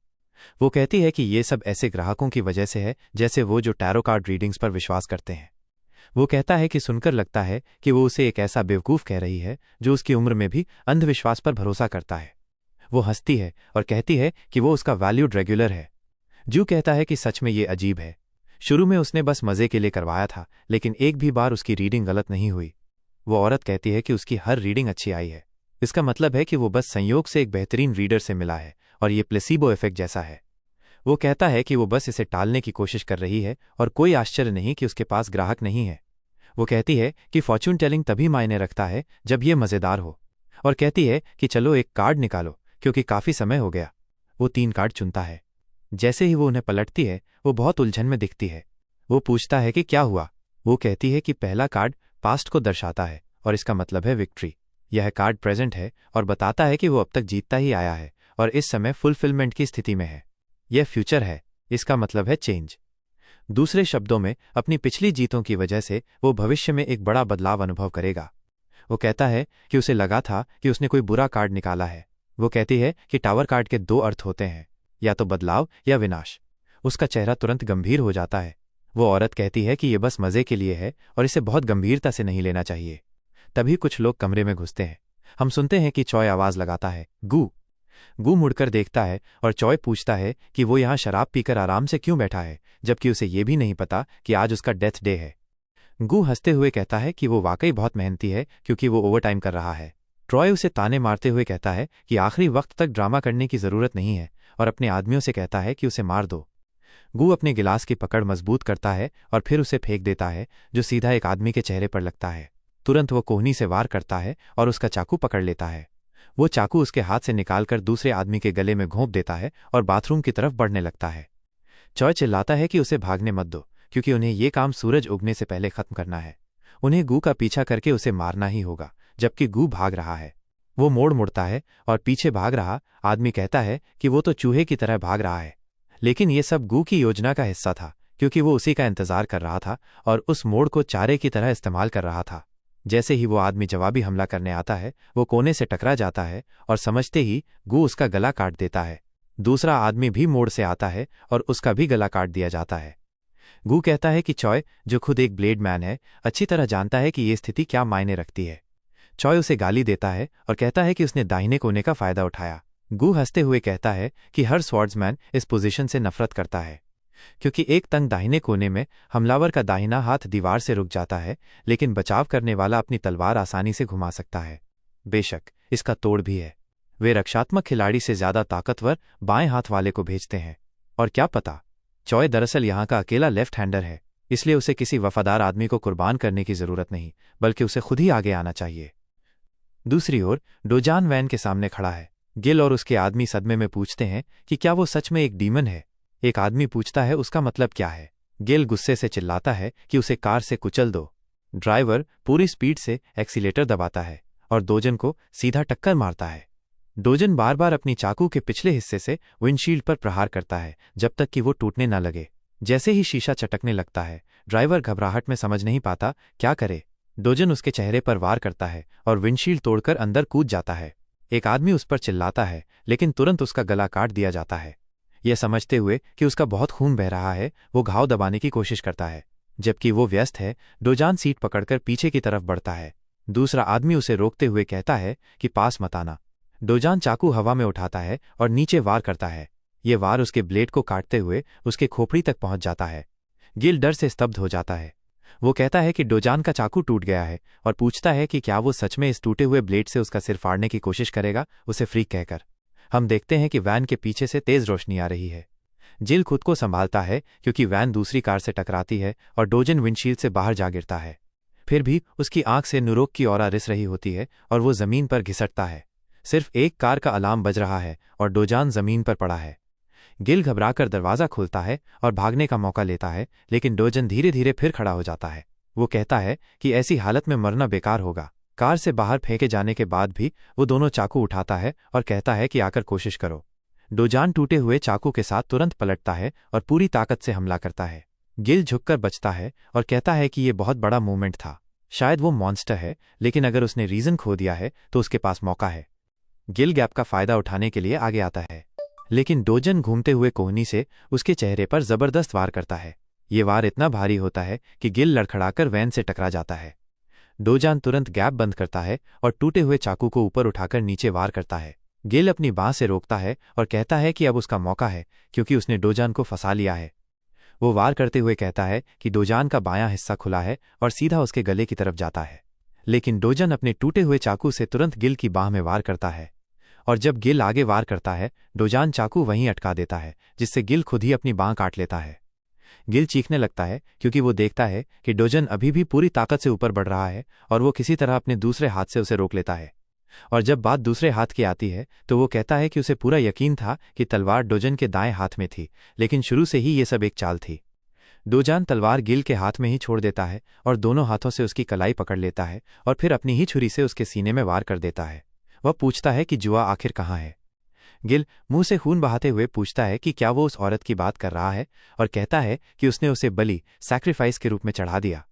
वो कहती है कि ये सब ऐसे ग्राहकों की वजह से है जैसे वो जो टैरो कार्ड रीडिंग्स पर विश्वास करते हैं। वो कहता है कि सुनकर लगता है कि वो उसे एक ऐसा बेवकूफ़ कह रही है जो उसकी उम्र में भी अंधविश्वास पर भरोसा करता है। वो हंसती है और कहती है कि वो उसका वैल्यूड रेगुलर है। जू कहता है कि सच में ये अजीब है। शुरू में उसने बस मज़े के लिए करवाया था, लेकिन एक भी बार उसकी रीडिंग गलत नहीं हुई। वो औरत कहती है कि उसकी हर रीडिंग अच्छी आई है। इसका मतलब है कि वो बस संयोग से एक बेहतरीन रीडर से मिला है और ये प्लेसीबो इफेक्ट जैसा है। वो कहता है कि वो बस इसे टालने की कोशिश कर रही है और कोई आश्चर्य नहीं कि उसके पास ग्राहक नहीं है। वो कहती है कि फॉर्च्यून टेलिंग तभी मायने रखता है जब ये मज़ेदार हो, और कहती है कि चलो एक कार्ड निकालो क्योंकि काफ़ी समय हो गया। वो 3 कार्ड चुनता है। जैसे ही वो उन्हें पलटती है वो बहुत उलझन में दिखती है। वो पूछता है कि क्या हुआ। वो कहती है कि पहला कार्ड पास्ट को दर्शाता है और इसका मतलब है विक्ट्री। यह कार्ड प्रेजेंट है और बताता है कि वो अब तक जीतता ही आया है और इस समय फुलफिलमेंट की स्थिति में है। यह फ्यूचर है, इसका मतलब है चेंज। दूसरे शब्दों में अपनी पिछली जीतों की वजह से वो भविष्य में एक बड़ा बदलाव अनुभव करेगा। वो कहता है कि उसे लगा था कि उसने कोई बुरा कार्ड निकाला है। वो कहती है कि टावर कार्ड के 2 अर्थ होते हैं, या तो बदलाव या विनाश। उसका चेहरा तुरंत गंभीर हो जाता है। वो औरत कहती है कि ये बस मजे के लिए है और इसे बहुत गंभीरता से नहीं लेना चाहिए। तभी कुछ लोग कमरे में घुसते हैं। हम सुनते हैं कि चॉय आवाज लगाता है, गू। गू मुड़कर देखता है और चॉय पूछता है कि वो यहाँ शराब पीकर आराम से क्यों बैठा है, जबकि उसे ये भी नहीं पता कि आज उसका डेथ डे है। गू हंसते हुए कहता है कि वो वाकई बहुत मेहनती है क्योंकि वो ओवरटाइम कर रहा है। ट्रॉय उसे ताने मारते हुए कहता है कि आखिरी वक्त तक ड्रामा करने की जरूरत नहीं है और अपने आदमियों से कहता है कि उसे मार दो। गू अपने गिलास की पकड़ मजबूत करता है और फिर उसे फेंक देता है, जो सीधा एक आदमी के चेहरे पर लगता है। तुरंत वो कोहनी से वार करता है और उसका चाकू पकड़ लेता है। वो चाकू उसके हाथ से निकालकर दूसरे आदमी के गले में घोंप देता है और बाथरूम की तरफ बढ़ने लगता है। चॉय चिल्लाता है कि उसे भागने मत दो, क्योंकि उन्हें ये काम सूरज उगने से पहले खत्म करना है। उन्हें गू का पीछा करके उसे मारना ही होगा, जबकि गू भाग रहा है। वो मुड़ता है और पीछे भाग रहा आदमी कहता है कि वो तो चूहे की तरह भाग रहा है। लेकिन ये सब गू की योजना का हिस्सा था, क्योंकि वो उसी का इंतजार कर रहा था और उस मोड़ को चारे की तरह इस्तेमाल कर रहा था। जैसे ही वो आदमी जवाबी हमला करने आता है, वो कोने से टकरा जाता है और समझते ही गू उसका गला काट देता है। दूसरा आदमी भी मोड़ से आता है और उसका भी गला काट दिया जाता है। गू कहता है कि चॉय, जो खुद एक ब्लेड मैन है, अच्छी तरह जानता है कि ये स्थिति क्या मायने रखती है। चॉय उसे गाली देता है और कहता है कि उसने दाहिने कोने का फायदा उठाया। गू हंसते हुए कहता है कि हर स्वॉर्ड्समैन इस पोजीशन से नफरत करता है, क्योंकि एक तंग दाहिने कोने में हमलावर का दाहिना हाथ दीवार से रुक जाता है, लेकिन बचाव करने वाला अपनी तलवार आसानी से घुमा सकता है। बेशक इसका तोड़ भी है। वे रक्षात्मक खिलाड़ी से ज्यादा ताकतवर बाएं हाथ वाले को भेजते हैं। और क्या पता, चॉय दरअसल यहां का अकेला लेफ्ट हैंडर है, इसलिए उसे किसी वफादार आदमी को कुर्बान करने की जरूरत नहीं, बल्कि उसे खुद ही आगे आना चाहिए। दूसरी ओर डोजान वैन के सामने खड़ा है। गिल और उसके आदमी सदमे में पूछते हैं कि क्या वो सच में एक डीमन है। एक आदमी पूछता है उसका मतलब क्या है। गिल गुस्से से चिल्लाता है कि उसे कार से कुचल दो। ड्राइवर पूरी स्पीड से एक्सीलेटर दबाता है और डोजन को सीधा टक्कर मारता है। डोजन बार बार अपनी चाकू के पिछले हिस्से से विंडशील्ड पर प्रहार करता है जब तक कि वो टूटने न लगे। जैसे ही शीशा चटकने लगता है, ड्राइवर घबराहट में समझ नहीं पाता क्या करे। डोजन उसके चेहरे पर वार करता है और विंडशील्ड तोड़कर अंदर कूद जाता है। एक आदमी उस पर चिल्लाता है, लेकिन तुरंत उसका गला काट दिया जाता है। यह समझते हुए कि उसका बहुत खून बह रहा है, वो घाव दबाने की कोशिश करता है। जबकि वो व्यस्त है, डोजान सीट पकड़कर पीछे की तरफ बढ़ता है। दूसरा आदमी उसे रोकते हुए कहता है कि पास मत आना। डोजान चाकू हवा में उठाता है और नीचे वार करता है। ये वार उसके ब्लेड को काटते हुए उसके खोपड़ी तक पहुंच जाता है। गिल डर से स्तब्ध हो जाता है। वो कहता है कि डोजान का चाकू टूट गया है और पूछता है कि क्या वो सच में इस टूटे हुए ब्लेड से उसका सिर फाड़ने की कोशिश करेगा, उसे फ्रीक कहकर। हम देखते हैं कि वैन के पीछे से तेज रोशनी आ रही है। जिल खुद को संभालता है क्योंकि वैन दूसरी कार से टकराती है और डोजन विंडशील्ड से बाहर जा गिरता है। फिर भी उसकी आंख से नुरोक की औरा रिस रही होती है और वो जमीन पर घिसटता है। सिर्फ एक कार का अलार्म बज रहा है और डोजान जमीन पर पड़ा है। गिल घबराकर दरवाजा खोलता है और भागने का मौका लेता है, लेकिन डोजन धीरे धीरे फिर खड़ा हो जाता है। वो कहता है कि ऐसी हालत में मरना बेकार होगा। कार से बाहर फेंके जाने के बाद भी वो दोनों चाकू उठाता है और कहता है कि आकर कोशिश करो। डोजान टूटे हुए चाकू के साथ तुरंत पलटता है और पूरी ताकत से हमला करता है। गिल झुककर बचता है और कहता है कि ये बहुत बड़ा मूवमेंट था। शायद वो मॉन्स्टर है, लेकिन अगर उसने रीजन खो दिया है तो उसके पास मौका है। गिल गैप का फायदा उठाने के लिए आगे आता है, लेकिन डोजन घूमते हुए कोहनी से उसके चेहरे पर जबरदस्त वार करता है। ये वार इतना भारी होता है कि गिल लड़खड़ाकर वैन से टकरा जाता है। डोजान तुरंत गैप बंद करता है और टूटे हुए चाकू को ऊपर उठाकर नीचे वार करता है। गिल अपनी बांह से रोकता है और कहता है कि अब उसका मौका है, क्योंकि उसने डोजान को फंसा लिया है। वो वार करते हुए कहता है कि डोजान का बायां हिस्सा खुला है और सीधा उसके गले की तरफ जाता है, लेकिन डोजन अपने टूटे हुए चाकू से तुरंत गिल की बांह में वार करता है। और जब गिल आगे वार करता है, डोजान चाकू वहीं अटका देता है, जिससे गिल खुद ही अपनी बांह काट लेता है। गिल चीखने लगता है क्योंकि वो देखता है कि डोजन अभी भी पूरी ताकत से ऊपर बढ़ रहा है और वो किसी तरह अपने दूसरे हाथ से उसे रोक लेता है। और जब बात दूसरे हाथ की आती है तो वो कहता है कि उसे पूरा यकीन था कि तलवार डोजन के दाएं हाथ में थी, लेकिन शुरू से ही ये सब एक चाल थी। डोजान तलवार गिल के हाथ में ही छोड़ देता है और दोनों हाथों से उसकी कलाई पकड़ लेता है और फिर अपनी ही छुरी से उसके सीने में वार कर देता है। वह पूछता है कि जुआ आखिर कहाँ है। गिल मुंह से खून बहाते हुए पूछता है कि क्या वो उस औरत की बात कर रहा है, और कहता है कि उसने उसे बलि सैक्रिफाइस के रूप में चढ़ा दिया।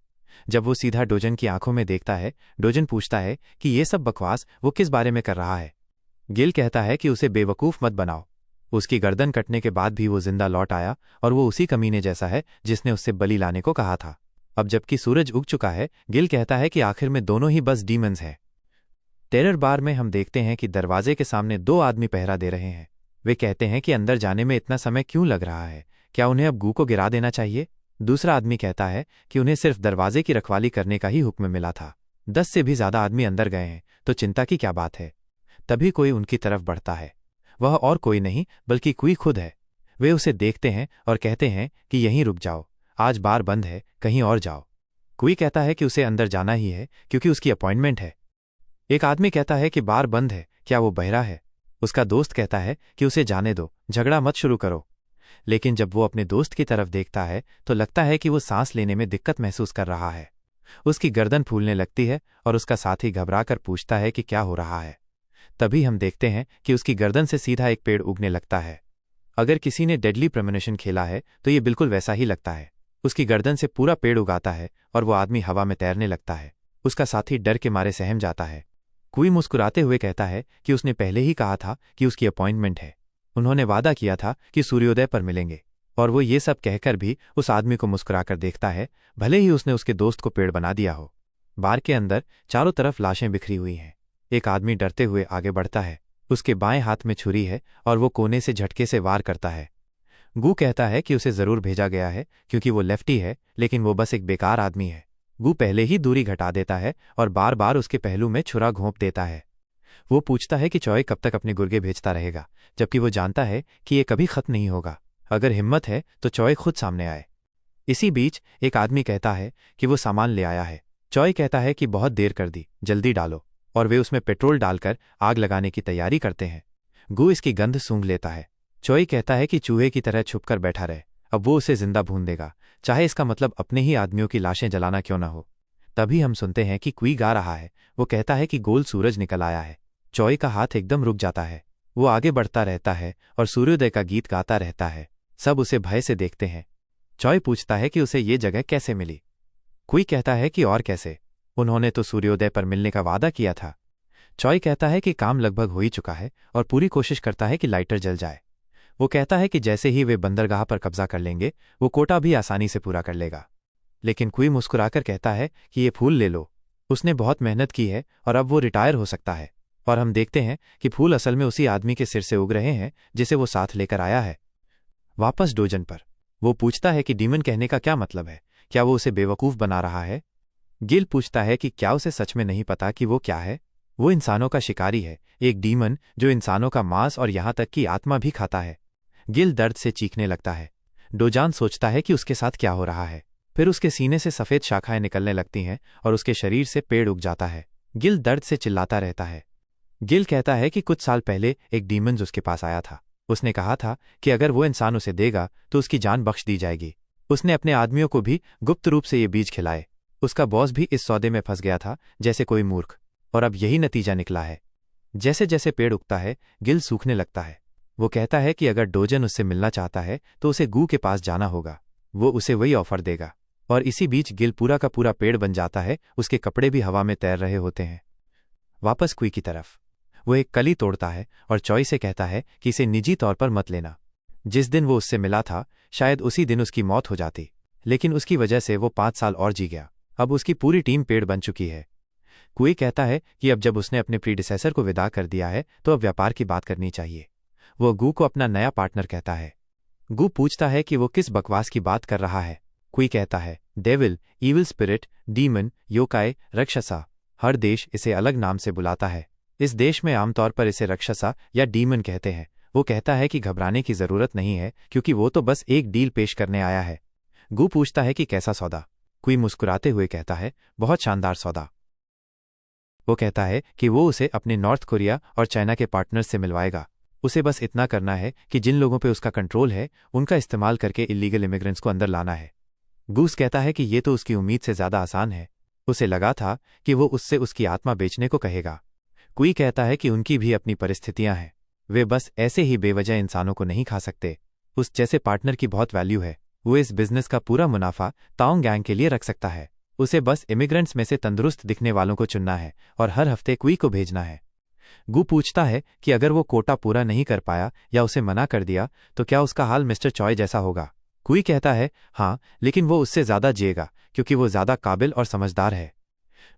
जब वो सीधा डोजन की आंखों में देखता है, डोजन पूछता है कि ये सब बकवास वो किस बारे में कर रहा है। गिल कहता है कि उसे बेवकूफ मत बनाओ। उसकी गर्दन कटने के बाद भी वो जिंदा लौट आया और वो उसी कमीने जैसा है जिसने उससे बलि लाने को कहा था। अब जबकि सूरज उग चुका है, गिल कहता है कि आखिर में दोनों ही बस डीमंस हैं। टेरर बार में हम देखते हैं कि दरवाजे के सामने दो आदमी पहरा दे रहे हैं। वे कहते हैं कि अंदर जाने में इतना समय क्यों लग रहा है, क्या उन्हें अब गू को गिरा देना चाहिए। दूसरा आदमी कहता है कि उन्हें सिर्फ दरवाजे की रखवाली करने का ही हुक्म मिला था। 10 से भी ज्यादा आदमी अंदर गए हैं, तो चिंता की क्या बात है। तभी कोई उनकी तरफ बढ़ता है। वह और कोई नहीं बल्कि कुई खुद है। वे उसे देखते हैं और कहते हैं कि यहीं रुक जाओ, आज बार बंद है, कहीं और जाओ। कुई कहता है कि उसे अंदर जाना ही है क्योंकि उसकी अपॉइंटमेंट है। एक आदमी कहता है कि बार बंद है, क्या वो बहरा है। उसका दोस्त कहता है कि उसे जाने दो, झगड़ा मत शुरू करो। लेकिन जब वो अपने दोस्त की तरफ देखता है तो लगता है कि वो सांस लेने में दिक्कत महसूस कर रहा है। उसकी गर्दन फूलने लगती है और उसका साथी घबराकर पूछता है कि क्या हो रहा है। तभी हम देखते हैं कि उसकी गर्दन से सीधा एक पेड़ उगने लगता है। अगर किसी ने डेडली प्रेमोनिशन खेला है तो ये बिल्कुल वैसा ही लगता है। उसकी गर्दन से पूरा पेड़ उगाता है और वो आदमी हवा में तैरने लगता है। उसका साथी डर के मारे सहम जाता है। कुई मुस्कुराते हुए कहता है कि उसने पहले ही कहा था कि उसकी अपॉइंटमेंट है। उन्होंने वादा किया था कि सूर्योदय पर मिलेंगे। और वो ये सब कहकर भी उस आदमी को मुस्कुराकर देखता है, भले ही उसने उसके दोस्त को पेड़ बना दिया हो। बार के अंदर चारों तरफ लाशें बिखरी हुई हैं। एक आदमी डरते हुए आगे बढ़ता है। उसके बाएं हाथ में छुरी है और वो कोने से झटके से वार करता है। गू कहता है कि उसे जरूर भेजा गया है क्योंकि वो लेफ्टी है, लेकिन वो बस एक बेकार आदमी है। गू पहले ही दूरी घटा देता है और बार बार उसके पहलू में छुरा घोंप देता है। वो पूछता है कि चॉय कब तक अपने गुर्गे भेजता रहेगा, जबकि वो जानता है कि ये कभी खत्म नहीं होगा। अगर हिम्मत है तो चॉय खुद सामने आए। इसी बीच एक आदमी कहता है कि वो सामान ले आया है। चॉय कहता है कि बहुत देर कर दी, जल्दी डालो, और वे उसमें पेट्रोल डालकर आग लगाने की तैयारी करते हैं। गू इसकी गंध सूंघ लेता है। चॉय कहता है कि चूहे की तरह छुपकर बैठा रहे, अब वो उसे जिंदा भून देगा, चाहे इसका मतलब अपने ही आदमियों की लाशें जलाना क्यों न हो। तभी हम सुनते हैं कि क्वी गा रहा है। वो कहता है कि गोल सूरज निकल आया है। चॉय का हाथ एकदम रुक जाता है। वो आगे बढ़ता रहता है और सूर्योदय का गीत गाता रहता है। सब उसे भय से देखते हैं। चॉय पूछता है कि उसे ये जगह कैसे मिली। क्वी कहता है कि और कैसे, उन्होंने तो सूर्योदय पर मिलने का वादा किया था। चॉय कहता है कि काम लगभग हो ही चुका है और पूरी कोशिश करता है कि लाइटर जल जाए। वो कहता है कि जैसे ही वे बंदरगाह पर कब्जा कर लेंगे, वो कोटा भी आसानी से पूरा कर लेगा। लेकिन क्वी मुस्कुराकर कहता है कि ये फूल ले लो, उसने बहुत मेहनत की है और अब वो रिटायर हो सकता है। और हम देखते हैं कि फूल असल में उसी आदमी के सिर से उग रहे हैं जिसे वो साथ लेकर आया है। वापस डोजन पर वो पूछता है कि डीमन कहने का क्या मतलब है, क्या वो उसे बेवकूफ़ बना रहा है। गिल पूछता है कि क्या उसे सच में नहीं पता कि वो क्या है। वो इंसानों का शिकारी है, एक डीमन जो इंसानों का मांस और यहां तक कि आत्मा भी खाता है। गिल दर्द से चीखने लगता है। डोजान सोचता है कि उसके साथ क्या हो रहा है। फिर उसके सीने से सफ़ेद शाखाएं निकलने लगती हैं और उसके शरीर से पेड़ उग जाता है। गिल दर्द से चिल्लाता रहता है। गिल कहता है कि कुछ साल पहले एक डीमन उसके पास आया था। उसने कहा था कि अगर वो इंसान उसे देगा तो उसकी जान बख्श दी जाएगी। उसने अपने आदमियों को भी गुप्त रूप से ये बीज खिलाए। उसका बॉस भी इस सौदे में फंस गया था जैसे कोई मूर्ख, और अब यही नतीजा निकला है। जैसे जैसे पेड़ उगता है, गिल सूखने लगता है। वो कहता है कि अगर डोजन उससे मिलना चाहता है तो उसे गू के पास जाना होगा, वो उसे वही ऑफर देगा। और इसी बीच गिल पूरा का पूरा पेड़ बन जाता है। उसके कपड़े भी हवा में तैर रहे होते हैं। वापस क्वी की तरफ वो एक कली तोड़ता है और चॉय से कहता है कि इसे निजी तौर पर मत लेना। जिस दिन वो उससे मिला था, शायद उसी दिन उसकी मौत हो जाती, लेकिन उसकी वजह से वो 5 साल और जी गया। अब उसकी पूरी टीम पेड़ बन चुकी है। क्वी कहता है कि अब जब उसने अपने प्रीडिसेसर को विदा कर दिया है तो अब व्यापार की बात करनी चाहिए। वो गू को अपना नया पार्टनर कहता है। गू पूछता है कि वो किस बकवास की बात कर रहा है। क्वी कहता है, devil, evil spirit, demon, yokai, rakshasa. हर देश इसे अलग नाम से बुलाता है। इस देश में आमतौर पर इसे रक्षसा या डीमन कहते हैं। वो कहता है कि घबराने की जरूरत नहीं है क्योंकि वो तो बस एक डील पेश करने आया है। गू पूछता है कि कैसा सौदा। क्वी मुस्कुराते हुए कहता है, बहुत शानदार सौदा। वो कहता है कि वो उसे अपने नॉर्थ कोरिया और चाइना के पार्टनर्स से मिलवाएगा। उसे बस इतना करना है कि जिन लोगों पे उसका कंट्रोल है उनका इस्तेमाल करके इलीगल इमिग्रेंट्स को अंदर लाना है। गूस कहता है कि ये तो उसकी उम्मीद से ज्यादा आसान है। उसे लगा था कि वो उससे उसकी आत्मा बेचने को कहेगा। क्वी कहता है कि उनकी भी अपनी परिस्थितियां हैं, वे बस ऐसे ही बेवजह इंसानों को नहीं खा सकते। उस जैसे पार्टनर की बहुत वैल्यू है। वो इस बिजनेस का पूरा मुनाफा ताओंग गैंग के लिए रख सकता है। उसे बस इमिग्रेंट्स में से तंदुरुस्त दिखने वालों को चुनना है और हर हफ्ते क्वी को भेजना है। गू पूछता है कि अगर वो कोटा पूरा नहीं कर पाया या उसे मना कर दिया तो क्या उसका हाल मिस्टर चॉय जैसा होगा। क्वी कहता है, हाँ, लेकिन वो उससे ज्यादा जिएगा क्योंकि वो ज्यादा काबिल और समझदार है।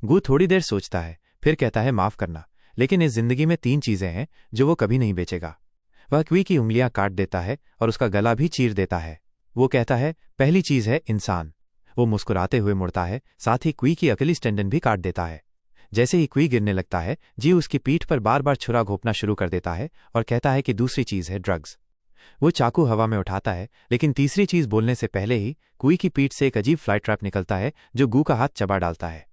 गू थोड़ी देर सोचता है, फिर कहता है, माफ करना, लेकिन इस जिंदगी में 3 चीजें हैं जो वो कभी नहीं बेचेगा। वह क्वी की उंगलियां काट देता है और उसका गला भी चीर देता है। वो कहता है, पहली चीज है इंसान। वो मुस्कुराते हुए मुड़ता है, साथ ही क्वी की अकेली टेंडन भी काट देता है। जैसे ही क्वी गिरने लगता है, जी उसकी पीठ पर बार बार छुरा घोंपना शुरू कर देता है और कहता है कि दूसरी चीज है ड्रग्स। वो चाकू हवा में उठाता है, लेकिन तीसरी चीज बोलने से पहले ही क्वी की पीठ से एक अजीब फ्लाई ट्रैप निकलता है जो गू का हाथ चबा डालता है।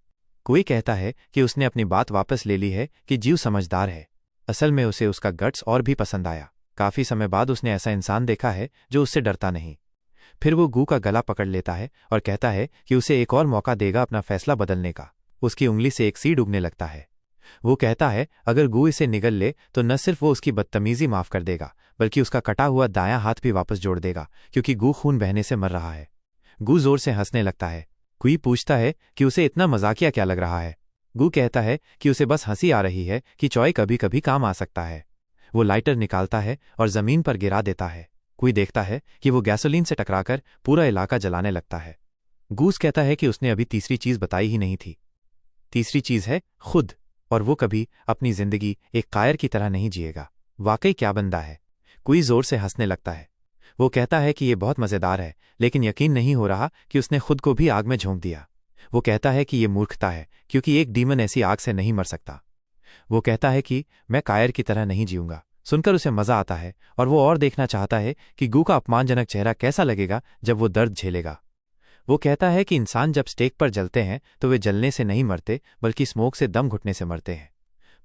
क्वी कहता है कि उसने अपनी बात वापस ले ली है कि जीव समझदार है। असल में उसे उसका गट्स और भी पसंद आया। काफी समय बाद उसने ऐसा इंसान देखा है जो उससे डरता नहीं। फिर वो गू का गला पकड़ लेता है और कहता है कि उसे एक और मौका देगा अपना फैसला बदलने का। उसकी उंगली से एक सीड उगने लगता है। वो कहता है अगर गू इसे निगल ले तो न सिर्फ वो उसकी बदतमीजी माफ कर देगा बल्कि उसका कटा हुआ दायां हाथ भी वापस जोड़ देगा क्योंकि गू खून बहने से मर रहा है। गू जोर से हंसने लगता है। क्वी पूछता है कि उसे इतना मजाकिया क्या लग रहा है। गू कहता है कि उसे बस हंसी आ रही है कि चॉय कभी कभी काम आ सकता है। वो लाइटर निकालता है और जमीन पर गिरा देता है। कोई देखता है कि वो गैसोलीन से टकराकर पूरा इलाका जलाने लगता है। गूस कहता है कि उसने अभी तीसरी चीज बताई ही नहीं थी। तीसरी चीज है खुद, और वो कभी अपनी जिंदगी एक कायर की तरह नहीं जिएगा। वाकई क्या बंदा है। कोई जोर से हंसने लगता है। वो कहता है कि ये बहुत मजेदार है, लेकिन यकीन नहीं हो रहा कि उसने खुद को भी आग में झोंक दिया। वो कहता है कि ये मूर्खता है, क्योंकि एक डीमन ऐसी आग से नहीं मर सकता। वो कहता है कि मैं कायर की तरह नहीं जीऊंगा। सुनकर उसे मजा आता है और वो और देखना चाहता है कि गू का अपमानजनक चेहरा कैसा लगेगा जब वो दर्द झेलेगा। वो कहता है कि इंसान जब स्टेक पर जलते हैं तो वे जलने से नहीं मरते, बल्कि स्मोक से दम घुटने से मरते हैं।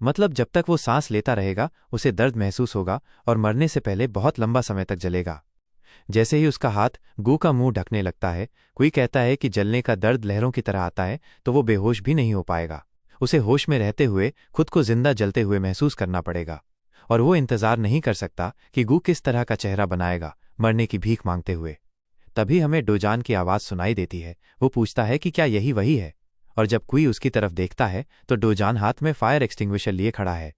मतलब जब तक वो सांस लेता रहेगा उसे दर्द महसूस होगा, और मरने से पहले बहुत लंबा समय तक जलेगा। जैसे ही उसका हाथ गू का मुंह ढकने लगता है, कोई कहता है कि जलने का दर्द लहरों की तरह आता है, तो वो बेहोश भी नहीं हो पाएगा। उसे होश में रहते हुए खुद को जिंदा जलते हुए महसूस करना पड़ेगा, और वो इंतजार नहीं कर सकता कि गू किस तरह का चेहरा बनाएगा मरने की भीख मांगते हुए। तभी हमें डोजान की आवाज सुनाई देती है। वो पूछता है कि क्या यही वही है, और जब कोई उसकी तरफ देखता है तो डोजान हाथ में फायर एक्सटिंग्विशर लिए खड़ा है।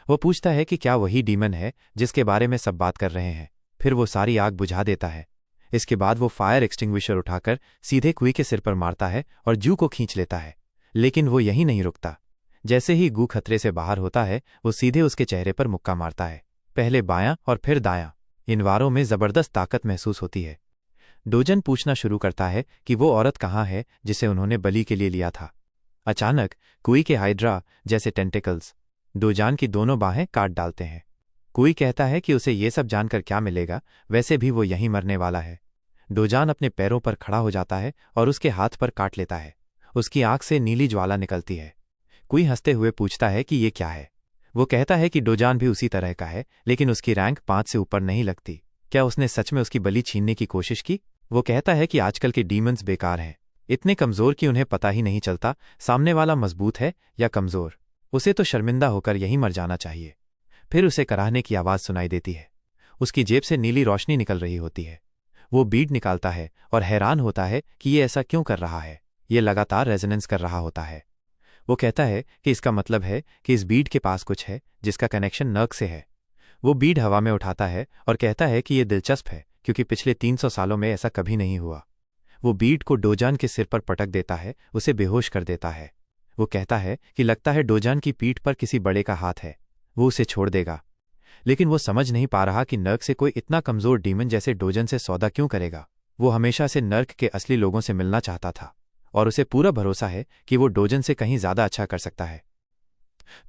वो पूछता है कि क्या वही डीमन है जिसके बारे में सब बात कर रहे हैं। फिर वो सारी आग बुझा देता है। इसके बाद वो फायर एक्सटिंग्विशर उठाकर सीधे कुई के सिर पर मारता है और जू को खींच लेता है। लेकिन वो यहीं नहीं रुकता। जैसे ही गू खतरे से बाहर होता है, वो सीधे उसके चेहरे पर मुक्का मारता है, पहले बायां और फिर दायां। इन वारों में जबरदस्त ताकत महसूस होती है। डोजन पूछना शुरू करता है कि वो औरत कहाँ है जिसे उन्होंने बलि के लिए लिया था। अचानक कुई के हाइड्रा जैसे टेंटिकल्स डोजान की दोनों बाहें काट डालते हैं। कुई कहता है कि उसे ये सब जानकर क्या मिलेगा, वैसे भी वो यहीं मरने वाला है। डोजान अपने पैरों पर खड़ा हो जाता है और उसके हाथ पर काट लेता है। उसकी आंख से नीली ज्वाला निकलती है। कुई हंसते हुए पूछता है कि ये क्या है। वो कहता है कि डोजान भी उसी तरह का है, लेकिन उसकी रैंक 5 से ऊपर नहीं लगती। क्या उसने सच में उसकी बलि छीनने की कोशिश की? वो कहता है कि आजकल के डीमंस बेकार हैं, इतने कमजोर कि उन्हें पता ही नहीं चलता सामने वाला मजबूत है या कमजोर। उसे तो शर्मिंदा होकर यहीं मर जाना चाहिए। फिर उसे कराहने की आवाज सुनाई देती है। उसकी जेब से नीली रोशनी निकल रही होती है। वो बीड निकालता है और हैरान होता है कि ये ऐसा क्यों कर रहा है। ये लगातार रेजोनेंस कर रहा होता है। वो कहता है कि इसका मतलब है कि इस बीड के पास कुछ है जिसका कनेक्शन नर्क से है। वो बीड हवा में उठाता है और कहता है कि ये दिलचस्प है, क्योंकि पिछले 300 सालों में ऐसा कभी नहीं हुआ। वो बीड को डोजान के सिर पर पटक देता है, उसे बेहोश कर देता है। वो कहता है कि लगता है डोजान की पीठ पर किसी बड़े का हाथ है, वो उसे छोड़ देगा। लेकिन वो समझ नहीं पा रहा कि नर्क से कोई इतना कमजोर डीमन जैसे डोजन से सौदा क्यों करेगा। वो हमेशा से नर्क के असली लोगों से मिलना चाहता था, और उसे पूरा भरोसा है कि वो डोजन से कहीं ज्यादा अच्छा कर सकता है।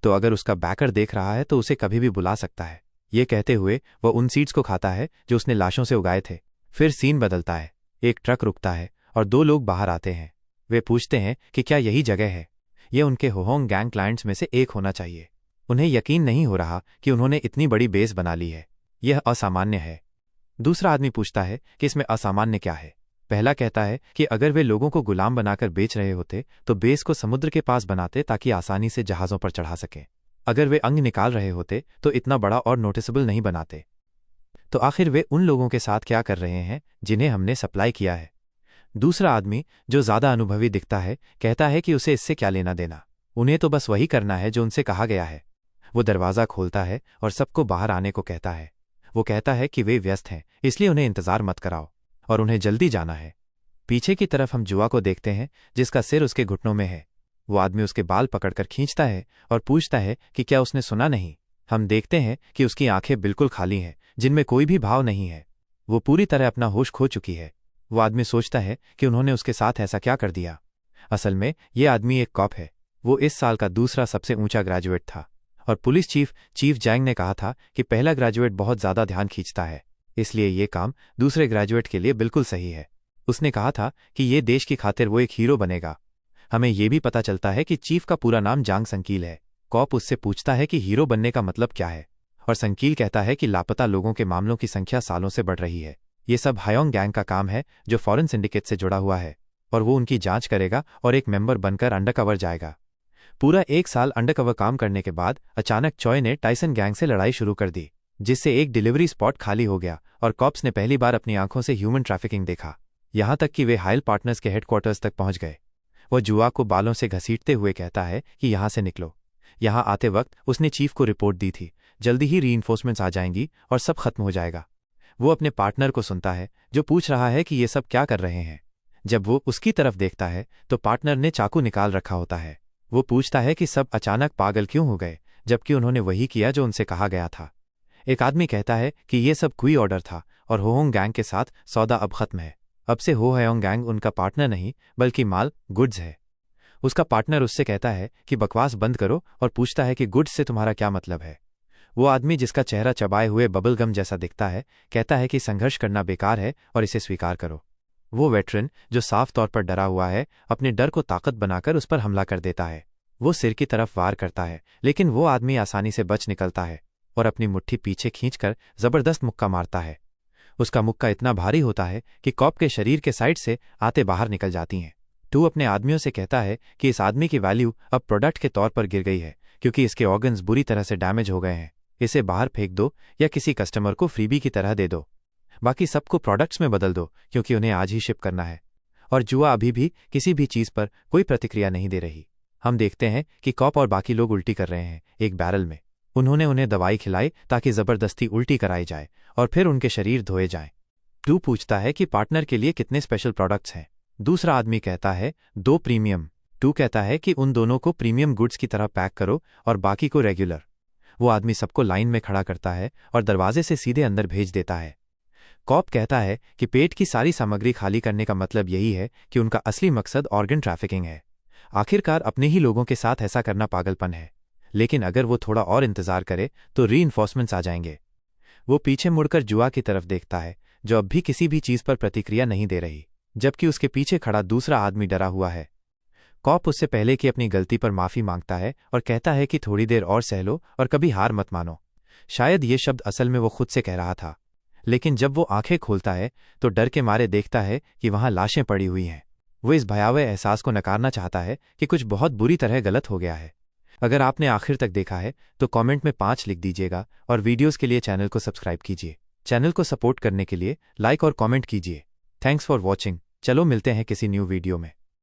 तो अगर उसका बैकर देख रहा है तो उसे कभी भी बुला सकता है। ये कहते हुए वह उन सीड्स को खाता है जो उसने लाशों से उगाए थे। फिर सीन बदलता है। एक ट्रक रुकता है और 2 लोग बाहर आते हैं। वे पूछते हैं कि क्या यही जगह है। यह उनके होहोंग गैंग क्लाइंट्स में से एक होना चाहिए। उन्हें यकीन नहीं हो रहा कि उन्होंने इतनी बड़ी बेस बना ली है। यह असामान्य है। दूसरा आदमी पूछता है कि इसमें असामान्य क्या है। पहला कहता है कि अगर वे लोगों को गुलाम बनाकर बेच रहे होते तो बेस को समुद्र के पास बनाते ताकि आसानी से जहाजों पर चढ़ा सकें। अगर वे अंग निकाल रहे होते तो इतना बड़ा और नोटिसेबल नहीं बनाते। तो आखिर वे उन लोगों के साथ क्या कर रहे हैं जिन्हें हमने सप्लाई किया है। दूसरा आदमी, जो ज्यादा अनुभवी दिखता है, कहता है कि उसे इससे क्या लेना देना। उन्हें तो बस वही करना है जो उनसे कहा गया है। वो दरवाज़ा खोलता है और सबको बाहर आने को कहता है। वो कहता है कि वे व्यस्त हैं, इसलिए उन्हें इंतजार मत कराओ और उन्हें जल्दी जाना है। पीछे की तरफ हम जुआ को देखते हैं जिसका सिर उसके घुटनों में है। वो आदमी उसके बाल पकड़कर खींचता है और पूछता है कि क्या उसने सुना नहीं। हम देखते हैं कि उसकी आंखें बिल्कुल खाली हैं, जिनमें कोई भी भाव नहीं है। वो पूरी तरह अपना होश खो चुकी है। वो आदमी सोचता है कि उन्होंने उसके साथ ऐसा क्या कर दिया। असल में ये आदमी एक कॉप है। वो इस साल का दूसरा सबसे ऊंचा ग्रेजुएट था, और पुलिस चीफ जैंग ने कहा था कि पहला ग्रेजुएट बहुत ज्यादा ध्यान खींचता है, इसलिए ये काम दूसरे ग्रेजुएट के लिए बिल्कुल सही है। उसने कहा था कि ये देश की खातिर वो एक हीरो बनेगा। हमें ये भी पता चलता है कि चीफ का पूरा नाम जांग संकील है। कॉप उससे पूछता है कि हीरो बनने का मतलब क्या है, और संकील कहता है कि लापता लोगों के मामलों की संख्या सालों से बढ़ रही है। ये सब हायोंग गैंग का काम है जो फॉरेन सिंडिकेट से जुड़ा हुआ है, और वो उनकी जांच करेगा और एक मेंबर बनकर अंडरकवर जाएगा। पूरा 1 साल अंडरकवर काम करने के बाद अचानक चॉय ने टाइसन गैंग से लड़ाई शुरू कर दी, जिससे एक डिलीवरी स्पॉट खाली हो गया और कॉप्स ने पहली बार अपनी आंखों से ह्यूमन ट्रैफिकिंग देखा। यहां तक कि वे हाइल पार्टनर्स के हेडक्वार्टर्स तक पहुंच गए। वह जुआ को बालों से घसीटते हुए कहता है कि यहां से निकलो। यहां आते वक्त उसने चीफ को रिपोर्ट दी थी, जल्दी ही रीइंफोर्समेंट्स आ जाएंगी और सब खत्म हो जाएगा। वो अपने पार्टनर को सुनता है जो पूछ रहा है कि ये सब क्या कर रहे हैं। जब वो उसकी तरफ देखता है तो पार्टनर ने चाकू निकाल रखा होता है। वो पूछता है कि सब अचानक पागल क्यों हो गए, जबकि उन्होंने वही किया जो उनसे कहा गया था। एक आदमी कहता है कि ये सब कोई ऑर्डर था और होहोंग गैंग के साथ सौदा अब खत्म है। अब से हो हयोंग गैंग उनका पार्टनर नहीं बल्कि माल गुड्स है। उसका पार्टनर उससे कहता है कि बकवास बंद करो और पूछता है कि गुड्स से तुम्हारा क्या मतलब है। वो आदमी जिसका चेहरा चबाए हुए बबलगम जैसा दिखता है कहता है कि संघर्ष करना बेकार है और इसे स्वीकार करो। वो वेटरन जो साफ तौर पर डरा हुआ है अपने डर को ताकत बनाकर उस पर हमला कर देता है। वो सिर की तरफ वार करता है लेकिन वो आदमी आसानी से बच निकलता है और अपनी मुट्ठी पीछे खींचकर जबरदस्त मुक्का मारता है। उसका मुक्का इतना भारी होता है कि कॉप के शरीर के साइड से आते बाहर निकल जाती हैं। टू अपने आदमियों से कहता है कि इस आदमी की वैल्यू अब प्रोडक्ट के तौर पर गिर गई है क्योंकि इसके ऑर्गन्स बुरी तरह से डैमेज हो गए हैं। इसे बाहर फेंक दो या किसी कस्टमर को फ्रीबी की तरह दे दो। बाकी सबको प्रोडक्ट्स में बदल दो क्योंकि उन्हें आज ही शिप करना है। और जुआ अभी भी किसी भी चीज़ पर कोई प्रतिक्रिया नहीं दे रही। हम देखते हैं कि कॉप और बाकी लोग उल्टी कर रहे हैं एक बैरल में। उन्होंने उन्हें दवाई खिलाई ताकि जबरदस्ती उल्टी कराई जाए और फिर उनके शरीर धोए जाएं। टू पूछता है कि पार्टनर के लिए कितने स्पेशल प्रोडक्ट्स हैं। दूसरा आदमी कहता है 2 प्रीमियम। टू कहता है कि उन दोनों को प्रीमियम गुड्स की तरह पैक करो और बाकी को रेगुलर। वो आदमी सबको लाइन में खड़ा करता है और दरवाजे से सीधे अंदर भेज देता है। कॉप कहता है कि पेट की सारी सामग्री खाली करने का मतलब यही है कि उनका असली मकसद ऑर्गन ट्रैफिकिंग है। आखिरकार अपने ही लोगों के साथ ऐसा करना पागलपन है, लेकिन अगर वो थोड़ा और इंतजार करे तो रीइंफोर्समेंट्स आ जाएंगे। वो पीछे मुड़कर जुआ की तरफ देखता है जो अब भी किसी भी चीज़ पर प्रतिक्रिया नहीं दे रही, जबकि उसके पीछे खड़ा दूसरा आदमी डरा हुआ है। कॉप उससे पहले कि अपनी गलती पर माफ़ी मांगता है और कहता है कि थोड़ी देर और सह लो और कभी हार मत मानो। शायद ये शब्द असल में वो खुद से कह रहा था, लेकिन जब वो आंखें खोलता है तो डर के मारे देखता है कि वहां लाशें पड़ी हुई हैं। वो इस भयावह एहसास को नकारना चाहता है कि कुछ बहुत बुरी तरह गलत हो गया है। अगर आपने आखिर तक देखा है तो कमेंट में 5 लिख दीजिएगा और वीडियोस के लिए चैनल को सब्सक्राइब कीजिए। चैनल को सपोर्ट करने के लिए लाइक और कमेंट कीजिए। Thanks for watching. चलो मिलते हैं किसी न्यू वीडियो में।